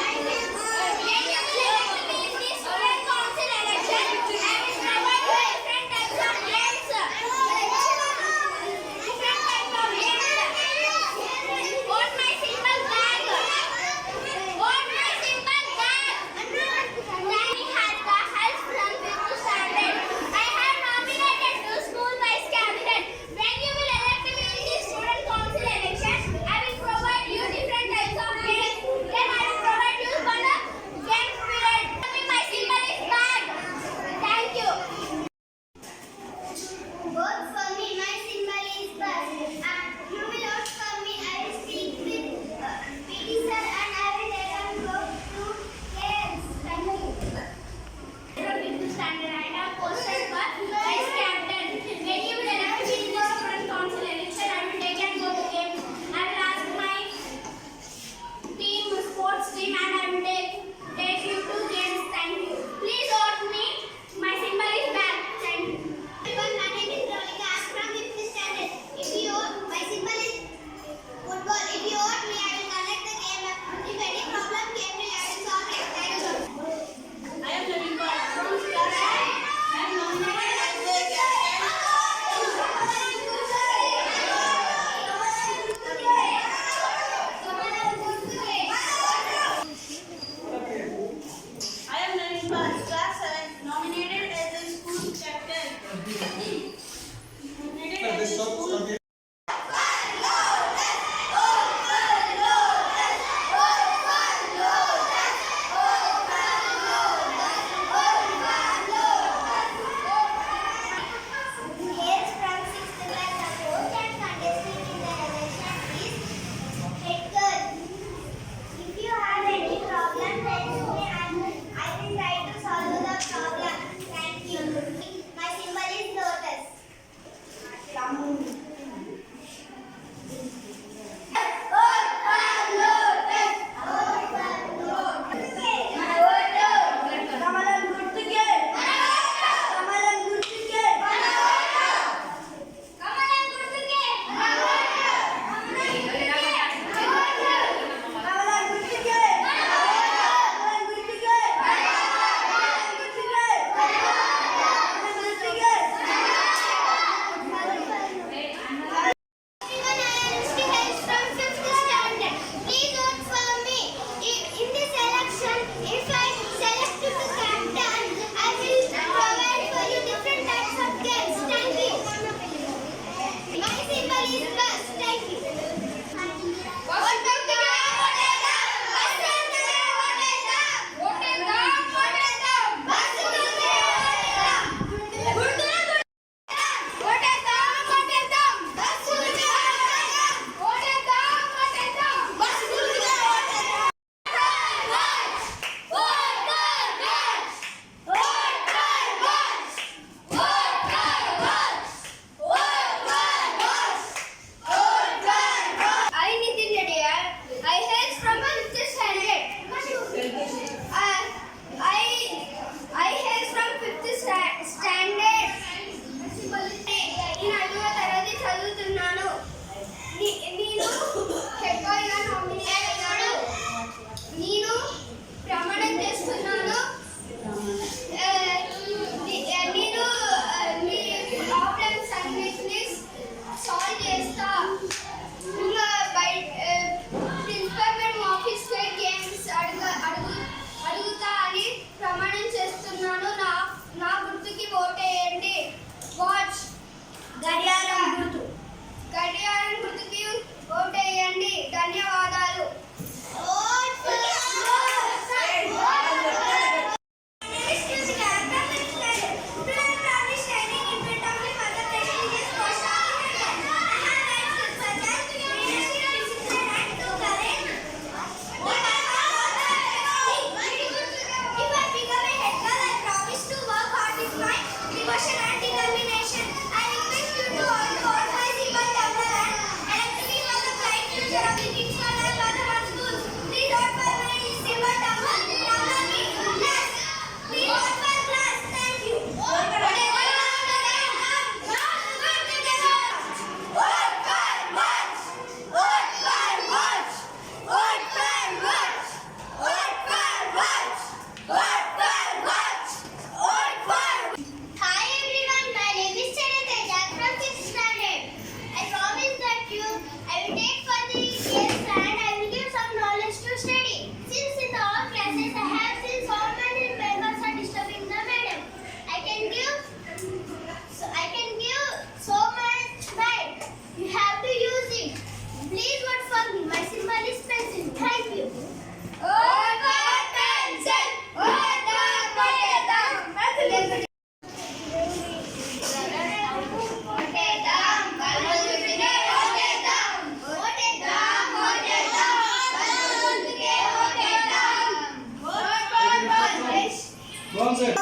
Concert.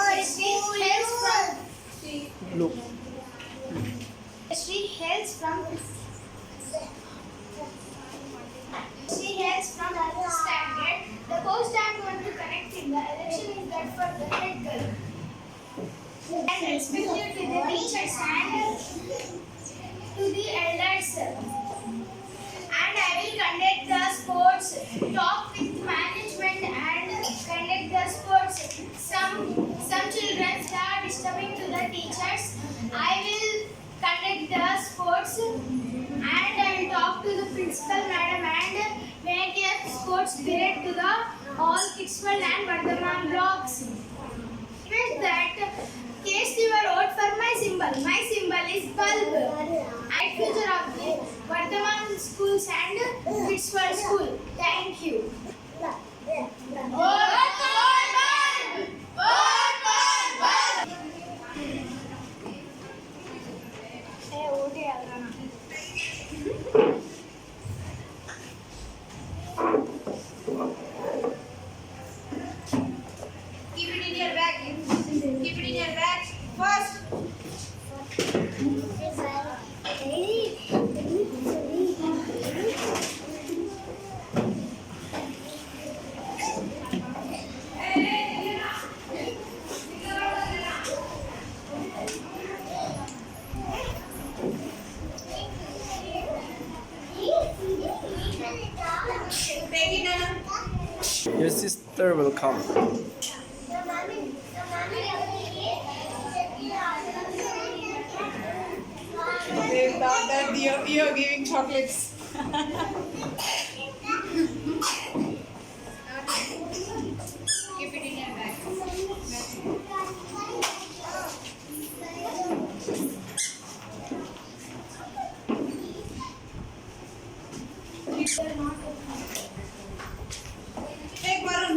Look. She hails from standard. The post I want to connect in the election is that for the head girl. And respected to the teachers and to the elders. And I will conduct the sports, talk with management and conduct the sports. Some children are disturbing to the teachers. I will conduct the sports and I will talk to the principal madam and make a sports period to the all Kidsworld and Vardhaman blocks. With that, cast your vote for my symbol. My symbol is bulb. I future of the Vardhaman schools and Kidsworld school. Thank you. Keep it in your bag. Keep it in your bag. First. Your sister will come. They thought that we are giving chocolates. Keep it in your bag. Take Varun.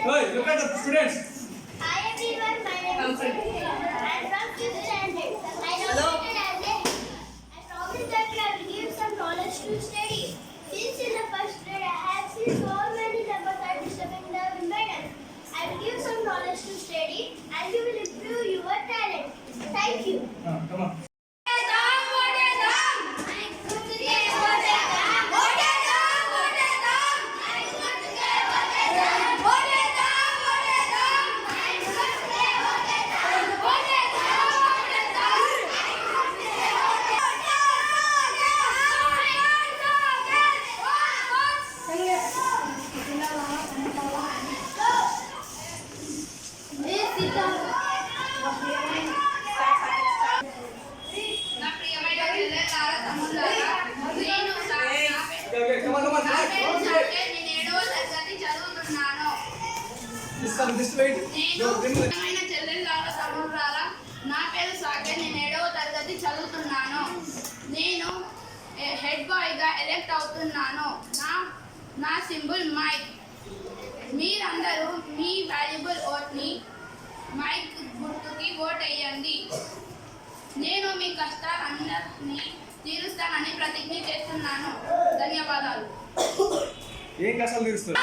Hey, look at the students. Hi everyone, my name is Sridhar. I am from 5th standard. I nominated as a నేను చెల్లెళ్ళారా తమ్ముళ్ళారా, నా పేరు సాగర్. నేను 7వ తరగతి చదువుతున్నాను. నేను head బాయ్గా elect అవుతున్నాను. నా సింబల్ మైక్. మీరందరూ మీ వాల్యుబుల్ ఓట్ని మైక్ గుర్తుకి ఓట్ వేయండి. నేను మీ కష్టాలన్నిటినీ తీరుస్తానని ప్రతిజ్ఞ చేస్తున్నాను. ధన్యవాదాలు. ఏం కష్టాలు తీరుస్తారు?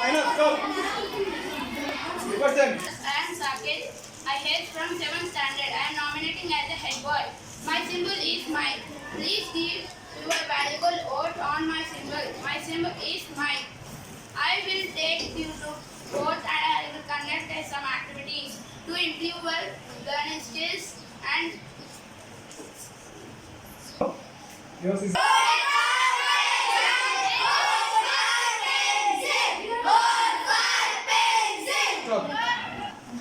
I am Saket. I hail from 7th standard. I am nominating as a head boy. My symbol is mic. Please give your valuable vote on my symbol. My symbol is mic. I will take you to vote and I will conduct some activities to improve your learning skills and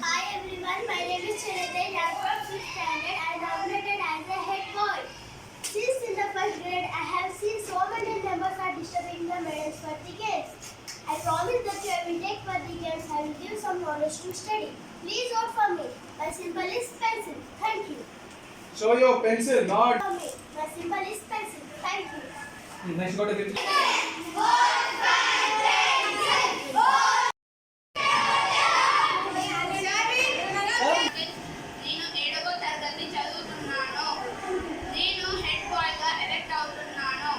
Hi everyone, my name is Charity. I am from 6th standard. I am nominated as a head boy. Since in the first grade, I have seen so many members are disturbing the medals for the games. I promise that I will take for the games. I will give some knowledge to study. Please vote for me. My symbol is pencil. Thank you. Show your pencil, not. For me. My symbol is pencil. Thank you. Next, go to the. నేను 7వ తరగతి చదువుతున్నాను. నేను head బాయ్గా elect అవుతున్నాను.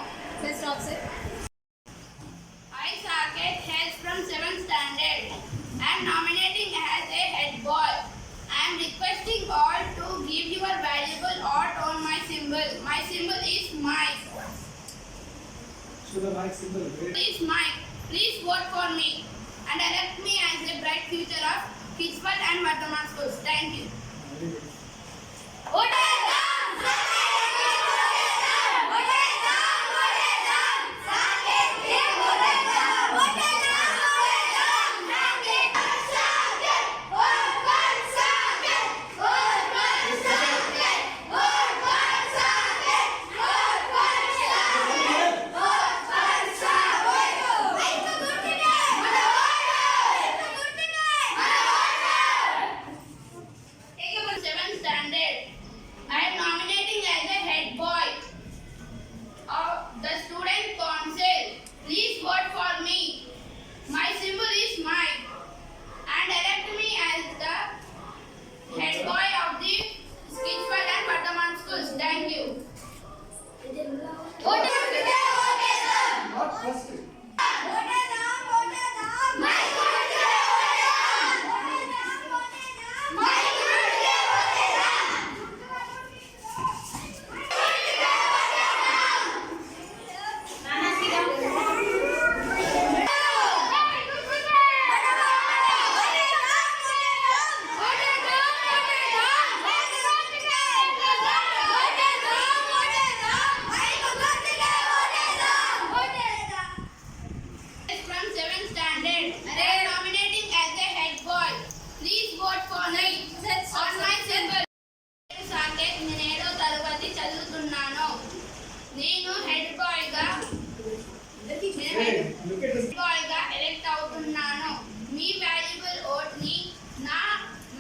I Saket hails from 7th standard. I am nominating as a head boy. I am requesting all to give your valuable vote on my symbol. My symbol is mic. Show the mic symbol. Is mic. Please vote for me and elect me as a bright future of Kidsworth and Vardhaman schools. Thank you. Seventh standard. I am nominating as a head boy of the student council. Please vote for me. My symbol is mic and elect me as the head boy of the Kidsworth and Vardhaman schools. Thank you. Not first. From 7th standard. I am nominating as a head boy. Please vote for me on my symbol. Saket. నేను 7వ తరగతి చదువుతున్నాను. నేను head బాయ్గా elect అవుతున్నాను. మీ valuable ఓట్ని నా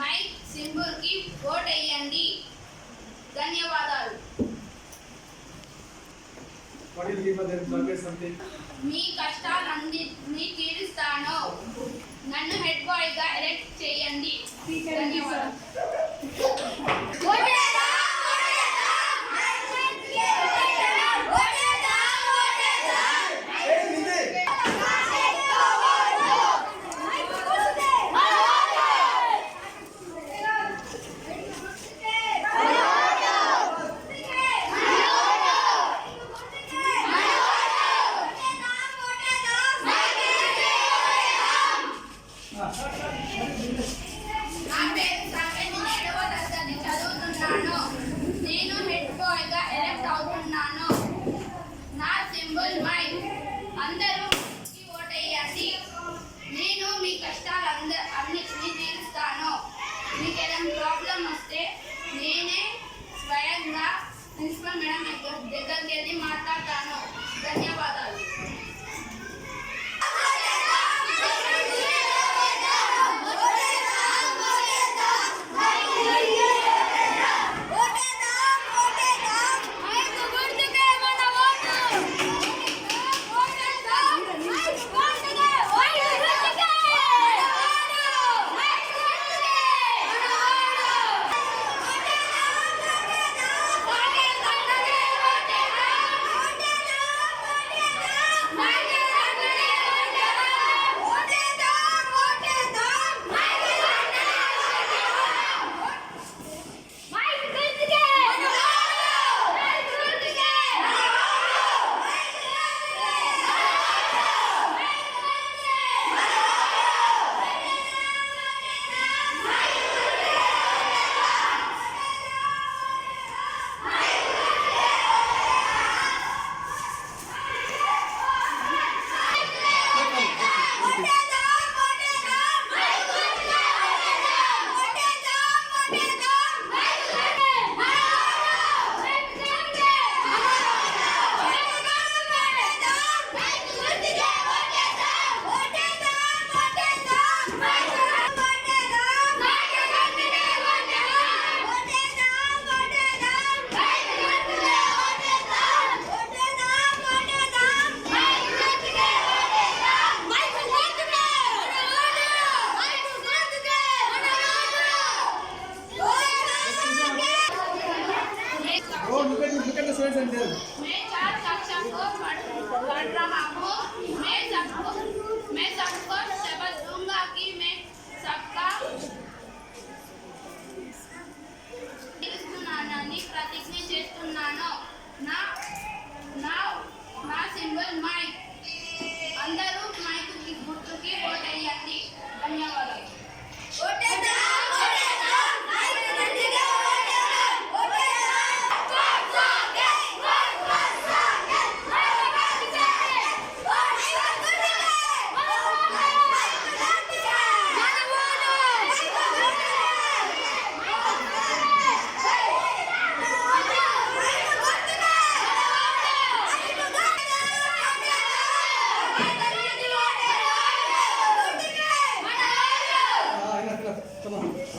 mic సింబల్కి vote వేయండి. ధన్యవాదాలు. What will give them? Always something. మీ కష్టాలన్నిటినీ తీరుస్తాను. నన్ను హెడ్ బాయ్గా ఎలెక్ట్ చేయండి. ధన్యవాదాలు. నా పేరు సాగర్.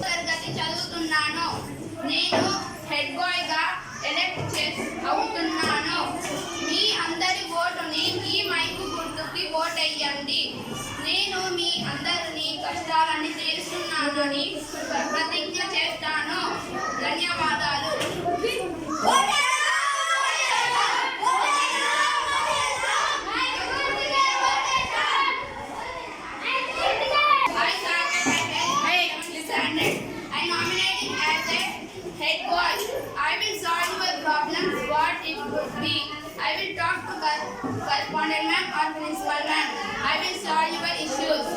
తరగతి చదువుతున్నాను. నేను హెడ్ బాయ్ గా ఎలెక్ట్ అవుతున్నాను. మీ అందరి ఓటుని ఈ మైకు గుర్తుకి ఓటెయ్యండి. నేను మీ అందరినీ కష్టాలని తీరుస్తున్నానని ప్రతిజ్ఞ చేస్తాను. ధన్యవాదాలు. I nominate him as a head boy. I will solve your problems, what it would be. I will talk to correspondent ma'am or principal ma'am. I will solve your issues.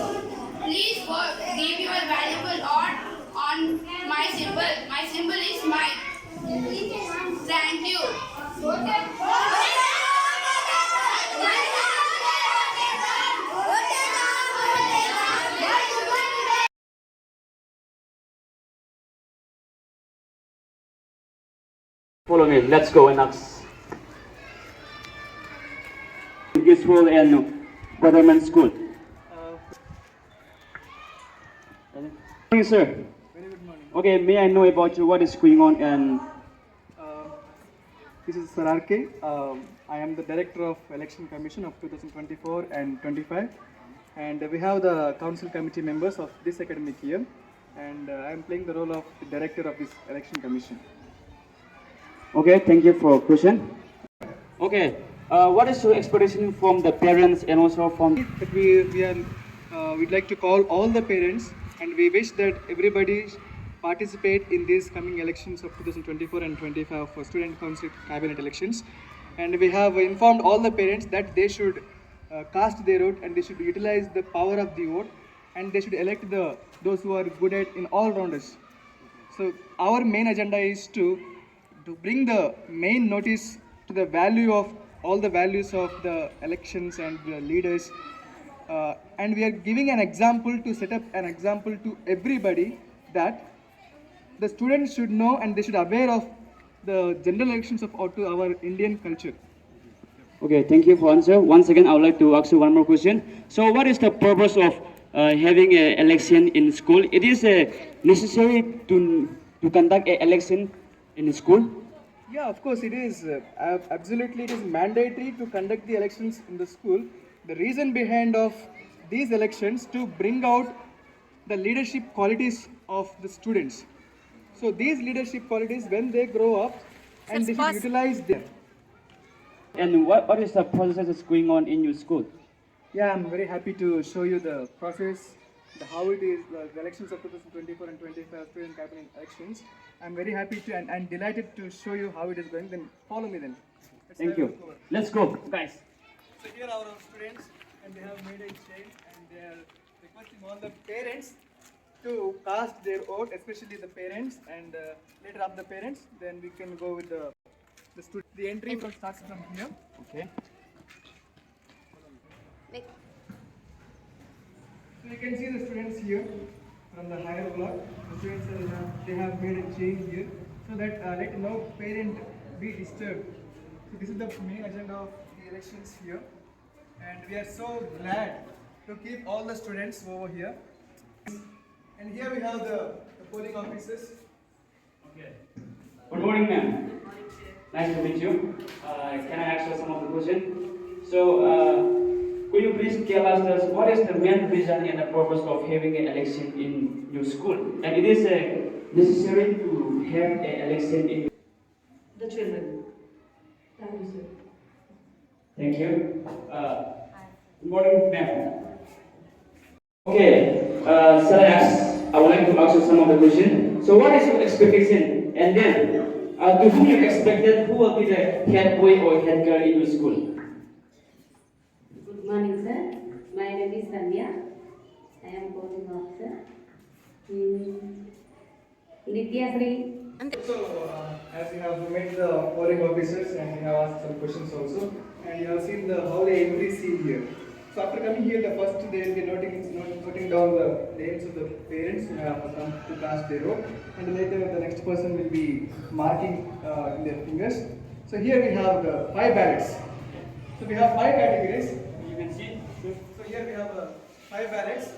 Please vote. Give your valuable vote on my symbol. My symbol is mic. Thank you. Follow me. Let's go and ask. Useful and government school. Good morning, sir. Very good morning. Okay, may I know about you? What is going on? And This is Sir R.K. I am the Director of Election Commission of 2024 and 25, and we have the council committee members of this academic year, and I am playing the role of the Director of this Election Commission. okay, thank you for question. Okay, what is your expectation from the parents and also from? But we'd like to call all the parents, and we wish that everybody participate in these coming elections of 2024 and 25 for student council cabinet elections. And we have informed all the parents that they should cast their vote, and they should utilize the power of the vote, and they should elect those who are good at in all rounders. So our main agenda is to bring the main notice to the value of all the values of the elections and the leaders, and we are giving an example to set up an example to everybody that the students should know and they should aware of the general elections of to our Indian culture. Okay, thank you for answer. Once again, I would like to ask you one more question. So, what is the purpose of having an election in school? It is necessary to conduct an election in school. Yeah, of course it is. Absolutely, it is mandatory to conduct the elections in the school. The reason behind of these elections to bring out the leadership qualities of the students. So these leadership qualities, when they grow up, and they should utilize them. And what is the process that's going on in your school? Yeah, I'm very happy to show you the process, how it is, the elections of 2024 and 25 student cabinet elections. I'm very happy to and delighted to show you how it is going. Then follow me then. Thank you. Let's go, guys. So here are our students, and they have made a change, and they are requesting all the parents to cast their vote, especially the parents, and later after the parents, then we can go with the student. The entry starts from here. Okay. So you can see the students here from the higher block. The students they have made a change here, so that let no parent be disturbed. So this is the main agenda of the elections here, and we are so glad to keep all the students over here. And here we have the polling officers. Okay. Good morning, ma'am. Nice to meet you. Can I ask you some of the questions? So, could you please tell us what is the main reason and the purpose of having an election in your school? And it is necessary to have an election in The children. Thank you, sir. Thank you. Good morning, ma'am. Okay, sir, I would like to ask you some of the questions. So, what is your expectation? And then, to whom you expected, who will be the head boy or head girl in your school? Good morning, sir. My name is Tanya. I am polling officer. Nityasri. So, as we have met the polling officers, and we have asked some questions also, and you have seen how the entry scene here. So after coming here, the first they will be noting down the names of the parents who have come to cast their vote, and later the next person will be marking in their fingers. So here we have the 5 ballots. So we have 5 categories. You can see. So here we have 5 ballots.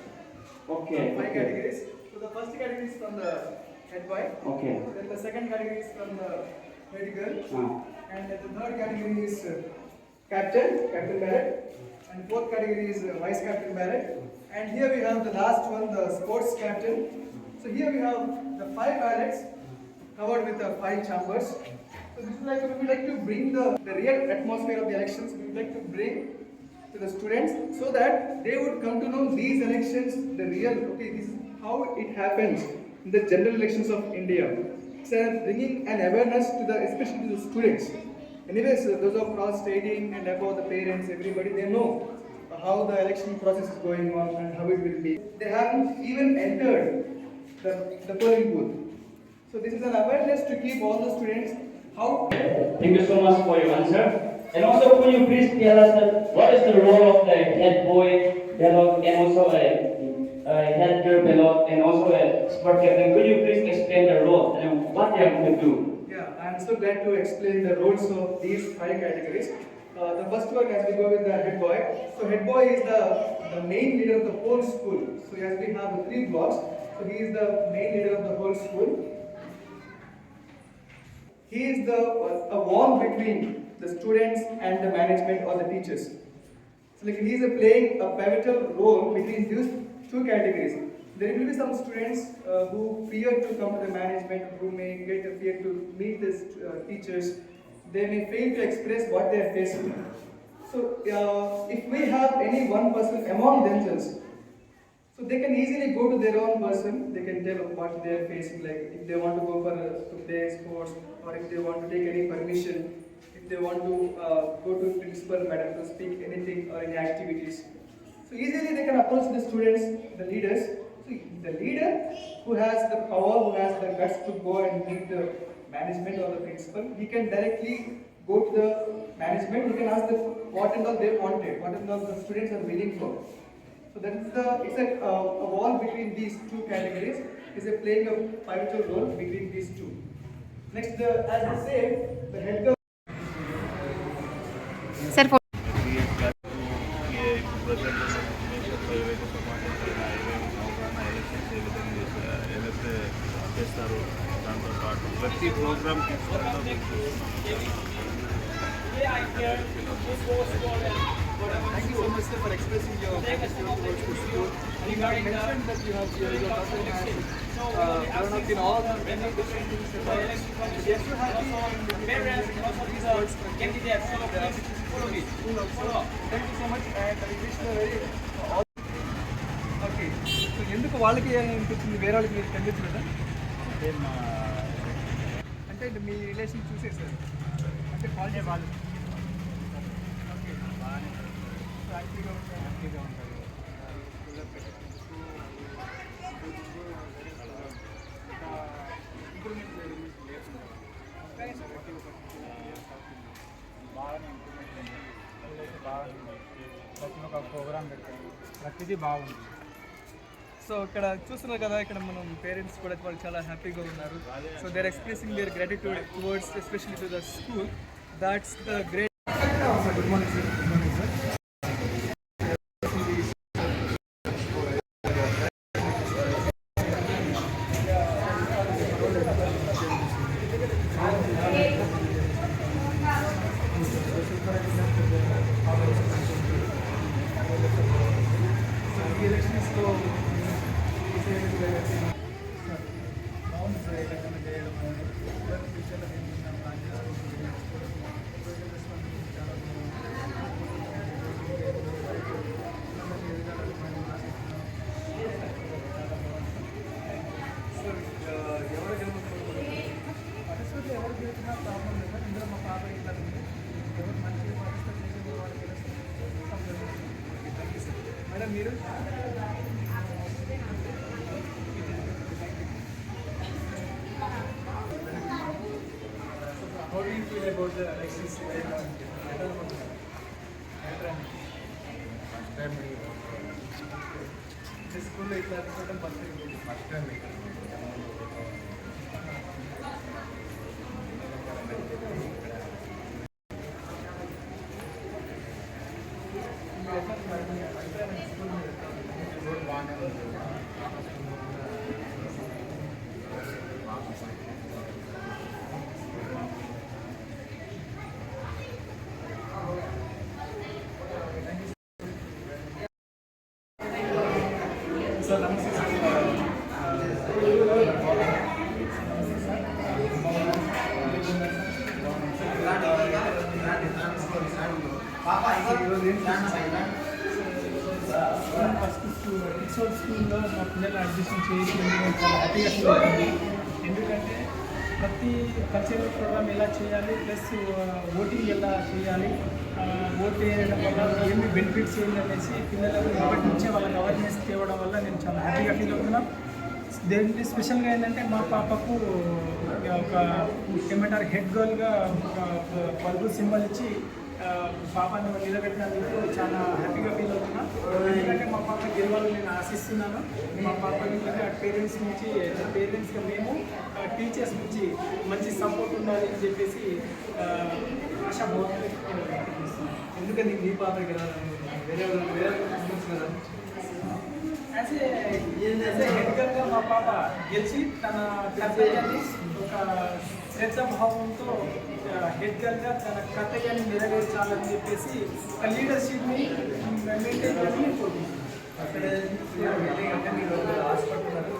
Okay. 5 categories. So So the first category is from the head boy. Okay. Then the second category is from the head girl. And the third category is Captain Barrett. And fourth category is Vice Captain Barrett. And here we have the last one, the Sports Captain. So here we have the 5 barracks covered with the 5 chambers. So this is like, we would like to bring the real atmosphere of the elections. We would like to bring to the students so that they would come to know these elections, the real, okay, this is how it happens in the general elections of India. So bringing an awareness to the, especially to the students. Anyways, those of cross-stating and above the parents, everybody, they know how the election process is going on and how it will be. They haven't even entered the polling booth. So this is an awareness to keep all the students how. Thank you so much for your answer. And also, could you please tell us what is the role of the head boy ballot and also a head girl ballot and also a sport captain? Could you please explain the role and what they are going to do? Yeah, I am so glad to explain the roles of these 5 categories. The first one, as we go with the head boy. So head boy is the main leader of the whole school. So as we have the 3 blocks, so he is the main leader of the whole school. He is a wall between the students and the management or the teachers. So like he is playing a pivotal role between these 2 categories. There will be some students who fear to come to the management, who may get a fear to meet the teachers. They may fail to express what they are facing. So if we have any one person among themselves, so they can easily go to their own person, they can tell what they are facing, like if they want to go to play sports, or if they want to take any permission, if they want to go to principal madam to speak anything or any activities. So easily they can approach the students, the leaders. So the leader who has the power, who has the guts to go and meet the management or the principal, he can directly go to the management, he can ask them what and all they wanted, what and all the students are willing for. So that is it's a wall between these 2 categories, is playing a pivotal role between these 2. Next, as I said, the head girl. Sir, చేస్తారు దాంతో పాటు ప్రతి programme Thank you so much, sir, for expressing your gratitude towards the school. You have mentioned that you have your daughter has grown up in all many different things. Yes, you have parents and also these words. Thank you so much, and I wish you very all. Okay, so ఎందుకు వాళ్ళకి అనిపించింది వేరే వాళ్ళకి మీరు కనిపించలేదా? అంటే మీ relation చూసేసారు అంటే quality వాళ్ళు యాక్టివ్గా ఉంటారు బాగానే ఇంప్రూవ్మెంట్ ఉంది బాగుంది ప్రతి ఒక్క ప్రోగ్రామ్ పెట్టారు ప్రతిదీ బాగుంది. సో ఇక్కడ చూస్తున్నారు కదా, ఇక్కడ మనం పేరెంట్స్ కూడా వాళ్ళు చాలా హ్యాపీగా ఉన్నారు. So they are expressing their gratitude towards especially to the school. That's the great. Good morning sir. Good morning sir. Madam మీరు how do you feel about the elections? This school is not certain first time. First kids స్కూల్లో మా పిల్లలు admission చేసి నేను చాలా హ్యాపీగా feel అవుతుంది. ఎందుకంటే ప్రతి కల్చరల్ ప్రోగ్రామ్ ఎలా చేయాలి, ప్లస్ ఓటింగ్ ఎలా చేయాలి, ఓట్ వేయడం వల్ల ఏమి బెనిఫిట్స్ ఏంటి అనేసి పిల్లలకు ఇప్పటి నుంచే వాళ్ళకి అవేర్నెస్ తేవడం వల్ల నేను చాలా హ్యాపీగా ఫీల్ అవుతున్నాను. దేనికి స్పెషల్గా ఏంటంటే మా పాపకు ఒక ఏమంటారు హెడ్ గర్ల్గా ఒక పలుపు సింబల్ ఇచ్చి పాపని నిలబెట్టినందుకు చాలా హ్యాపీగా ఫీల్ అవుతున్నా. ఎందుకంటే మా పాప గెలవాలని నేను ఆశిస్తున్నాను. మా పాపకి పేరెంట్స్ నుంచి పేరెంట్స్గా మేము టీచర్స్ నుంచి మంచి సపోర్ట్ ఉండాలి అని చెప్పేసి ఆశాభావం వ్యక్తపరుస్తున్నాను. ఎందుకని మీ పాప గెలవాలని వేరే కదా యాజ్ ఏ హెడ్ గర్ల్గా మా పాప గెలిచి తన కర్తవ్యాన్ని ఒక శ్రద్ధ భావంతో హెడ్ గర్ల్గా తన కర్తవ్యాన్ని నెరవేర్చాలని చెప్పేసి ఒక లీడర్షిప్ని మెయింటైన్ చేయాలని కోరుకుంటున్నాను. అక్కడ అంటే మీరు ఆశపడుతున్నారు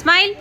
Smile.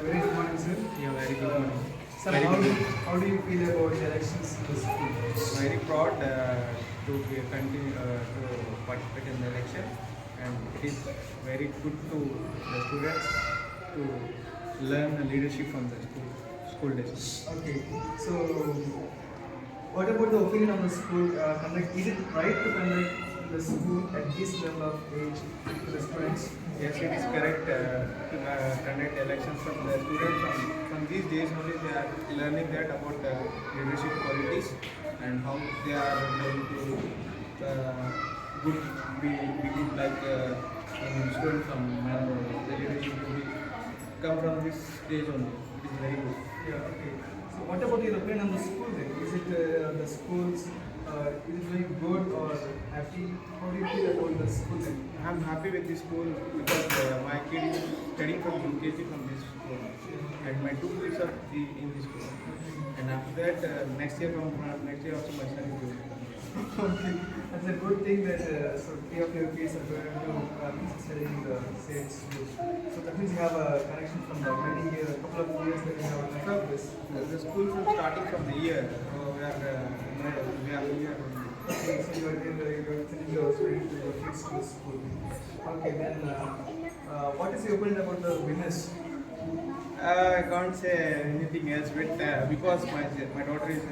Very good morning, sir. Yeah, very good morning. Sir, Very good morning. how do you feel about the elections in the school? Very proud to continue to participate in the election, and it is very good to the students to learn leadership from the school days. Okay, so what about the opinion of the school conduct? Is it right to conduct the school at this level of age to the students? Yes, it is correct to conduct elections from the students. From these days only they are learning that about leadership qualities and how they are going to be good like students from the leadership to come from this stage only. It is very good. Yeah, okay. So what about your opinion on the school then? Is it the schools, is it very good or happy? How do you feel about the school then? I am happy with this school because my kid is studying from UKG from this school and my two kids are in this school. And after that, next year also my son is going to come. Okay, that's a good thing that so three of your kids are going to study in the same school. So that means you have a connection from the many years, couple of years that you have a connection with this. The school from starting from the year, so we are here. Okay, so you are sending your students to your kids to the school. Okay, then what is your opinion about the winners? I can't say anything else, but because my daughter is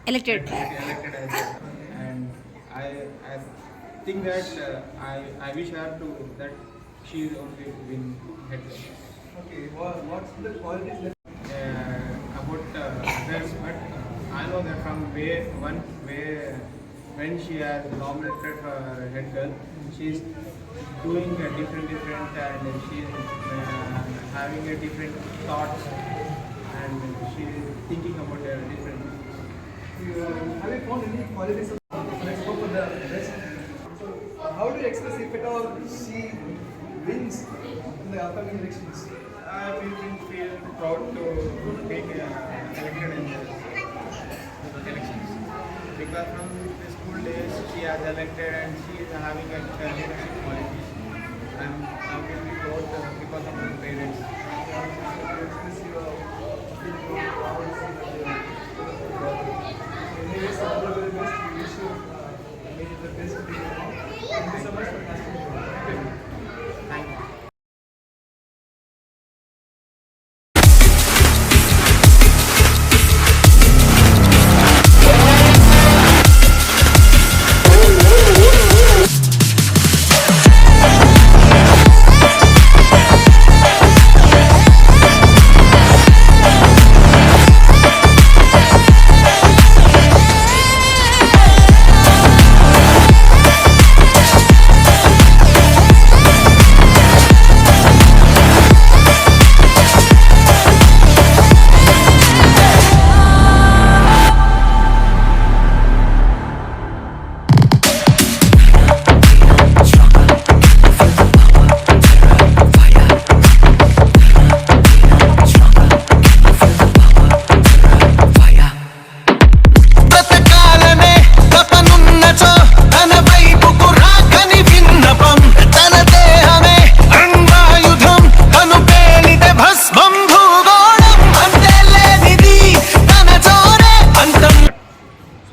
Elected as and I think that I wish her to that she only win head. Okay, what's the qualities that About others, but I know that from when she has nominated for head girl, she is doing a different and she is having a different thoughts and she is thinking about a different. Have you found any qualities of let's go for the rest. So how do you express if at all she wins in the upcoming elections? I feel proud to take elected in the elections because from the school days she has elected and she is having a leadership qualities. I'm really proud because of my parents. Anyways, all the very best. We wish you make it the best. Thank you so much for asking. Thank you.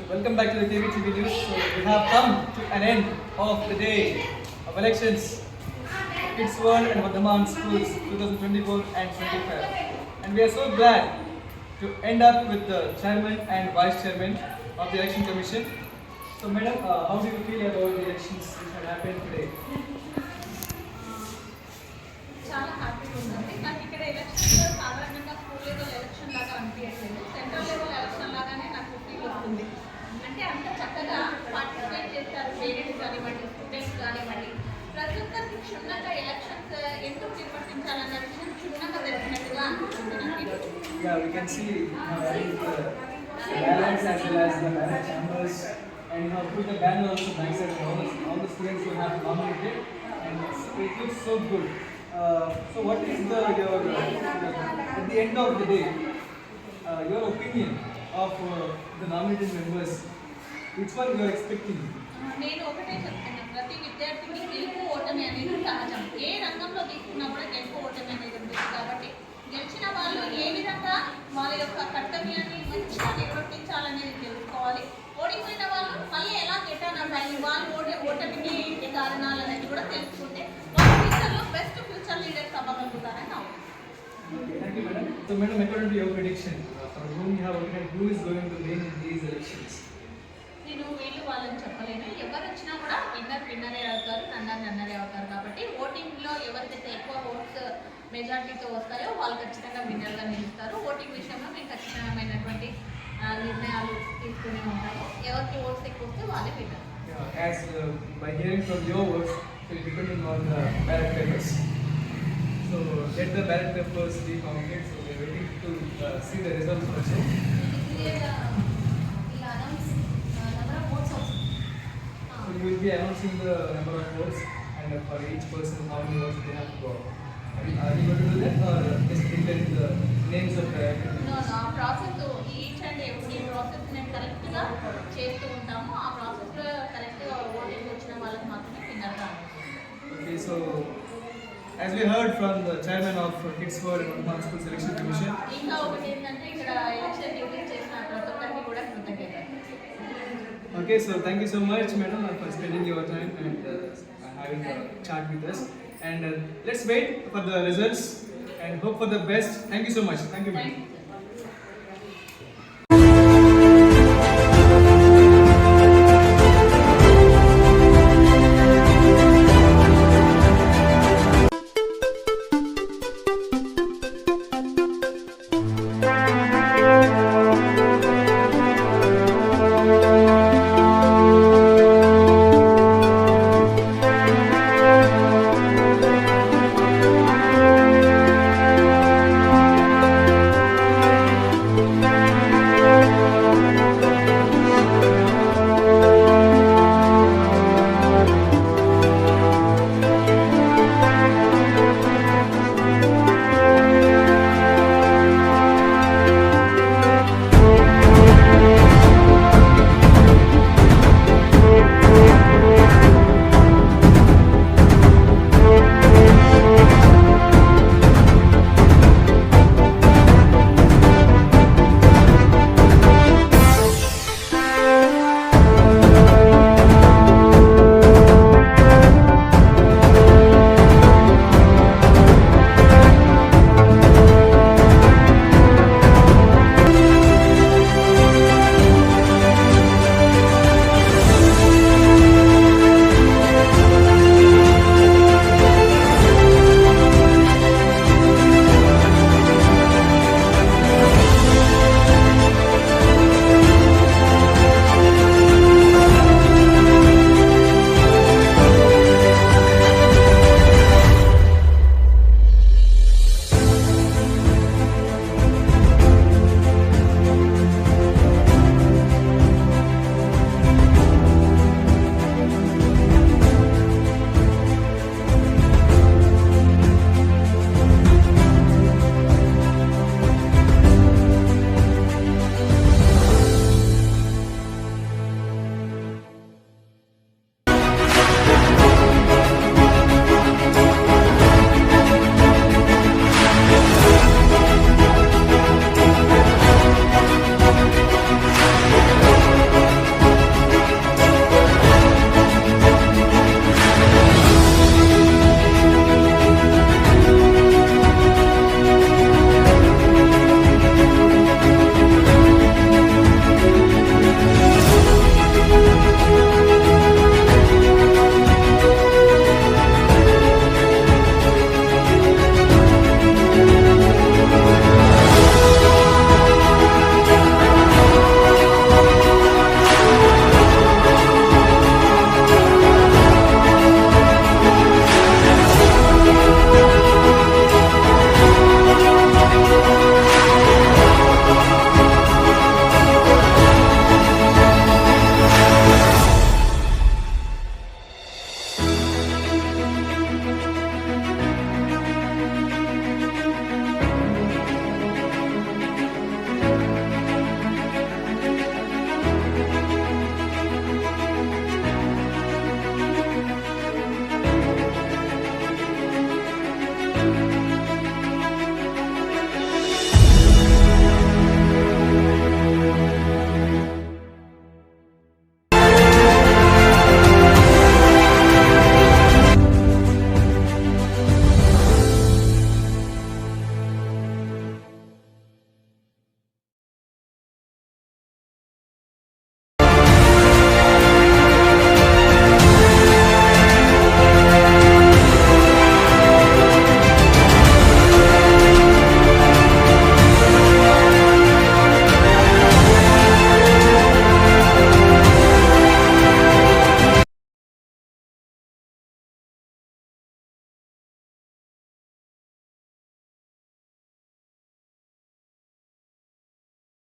Welcome back to the TV News. So we have come to an end of the day of elections of Kids World and Vardhaman Schools 2024 and 25. And we are so glad to end up with the chairman and vice chairman of the election commission. So madam, how do you feel about the elections which have happened today? చాలా హ్యాపీగా ఉందండి. నాకు ఇక్కడ elections సాధారణంగా school level election లాగా అనిపించట్లేదు, central level election లాగానే నాకు ఫీల్ అవుతుంది. అంటే అంత చక్కగా పార్టిసిపేట్ చేస్తారు పేరెంట్స్ కానివ్వండి, స్టూడెంట్స్ కానివ్వండి. ప్రతి ఒక్కరికి క్షుణ్ణంగా ఎలక్షన్స్ ఎందుకు నిర్వర్తించాలన్న విషయం క్షుణ్ణంగా తెలిసినట్టుగా అనిపిస్తుంది నాకు. Yeah, we can see ballots as well as the ballot chambers, and you have put the banner also nice and all the students who have nominated, and it looks so good. So what is your at the end of the day your opinion of the nominated members? Which one you are expecting? నేను ఒకటే చెప్తాను, ప్రతి విద్యార్థికి గెలుపు ఓటమి అనేది సహజం. ఏ రంగంలో తీసుకున్నా కూడా గెలుపు ఓటమి అనేది ఉంటుంది. కాబట్టి గెలిచిన వాళ్ళు ఏ విధంగా వాళ్ళ యొక్క కర్తవ్యాన్ని మంచిగా నిర్వర్తించాలనేది తెలుసుకోవాలి. ఓడిపోయిన వాళ్ళు మళ్ళీ ఎలా గెటాన్ అవ్వాలి, వాళ్ళు ఓటమికి కారణాలు అనేది కూడా తెలుసుకుంటే వాళ్ళ ఫ్యూచర్లో బెస్ట్ ఫ్యూచర్ లీడర్స్ అవ్వగలుగుతారని నా opinion. Okay, thank you, madam. So, madam, according to your prediction, whom you have voted, who is going to win in these elections? నేను వీళ్ళు వాళ్ళని చెప్పలేను. ఎవరు వచ్చినా కూడా విన్నరే అవుతారు, రన్నరే అవుతారు. కాబట్టి ఓటింగ్లో ఎవరికైతే ఎక్కువ ఓట్స్ మెజార్టీతో వస్తాయో వాళ్ళు ఖచ్చితంగా విన్నర్గా నిలుస్తారు. ఓటింగ్ విషయంలో మేము ఖచ్చితమైనటువంటి నిర్ణయాలు తీసుకునే ఉంటాము. ఎవరికి ఓట్స్ ఎక్కువ వస్తే వాళ్ళే winner. As by hearing from your words, it will depending on the ballot papers. So let the ballot papers be counted. So we are waiting to see the results also. So you will be announcing the number of votes and for each person how many votes they have to go. Are you going to do that or just declare the names of the? No, process each and every process నేను కరెక్ట్గా చేస్తూ ఉంటాము. ఆ ప్రాసెస్లో కరెక్ట్గా voting వచ్చిన వాళ్ళకి మాత్రమే విన్నర్గా. Okay, so as we heard from the chairman of Kids World and Vardhaman School Selection Commission. ఇంకా ఒకటి ఏంటంటే ఇక్కడ ఎలక్షన్ డ్యూటీ చేసిన ప్రతి ఒక్కరికి కూడా కృతజ్ఞతలు. Okay, so thank you so much, madam, for spending your time and having a chat with us. And let's wait for the results and hope for the best. Thank you so much. Thank you, madam.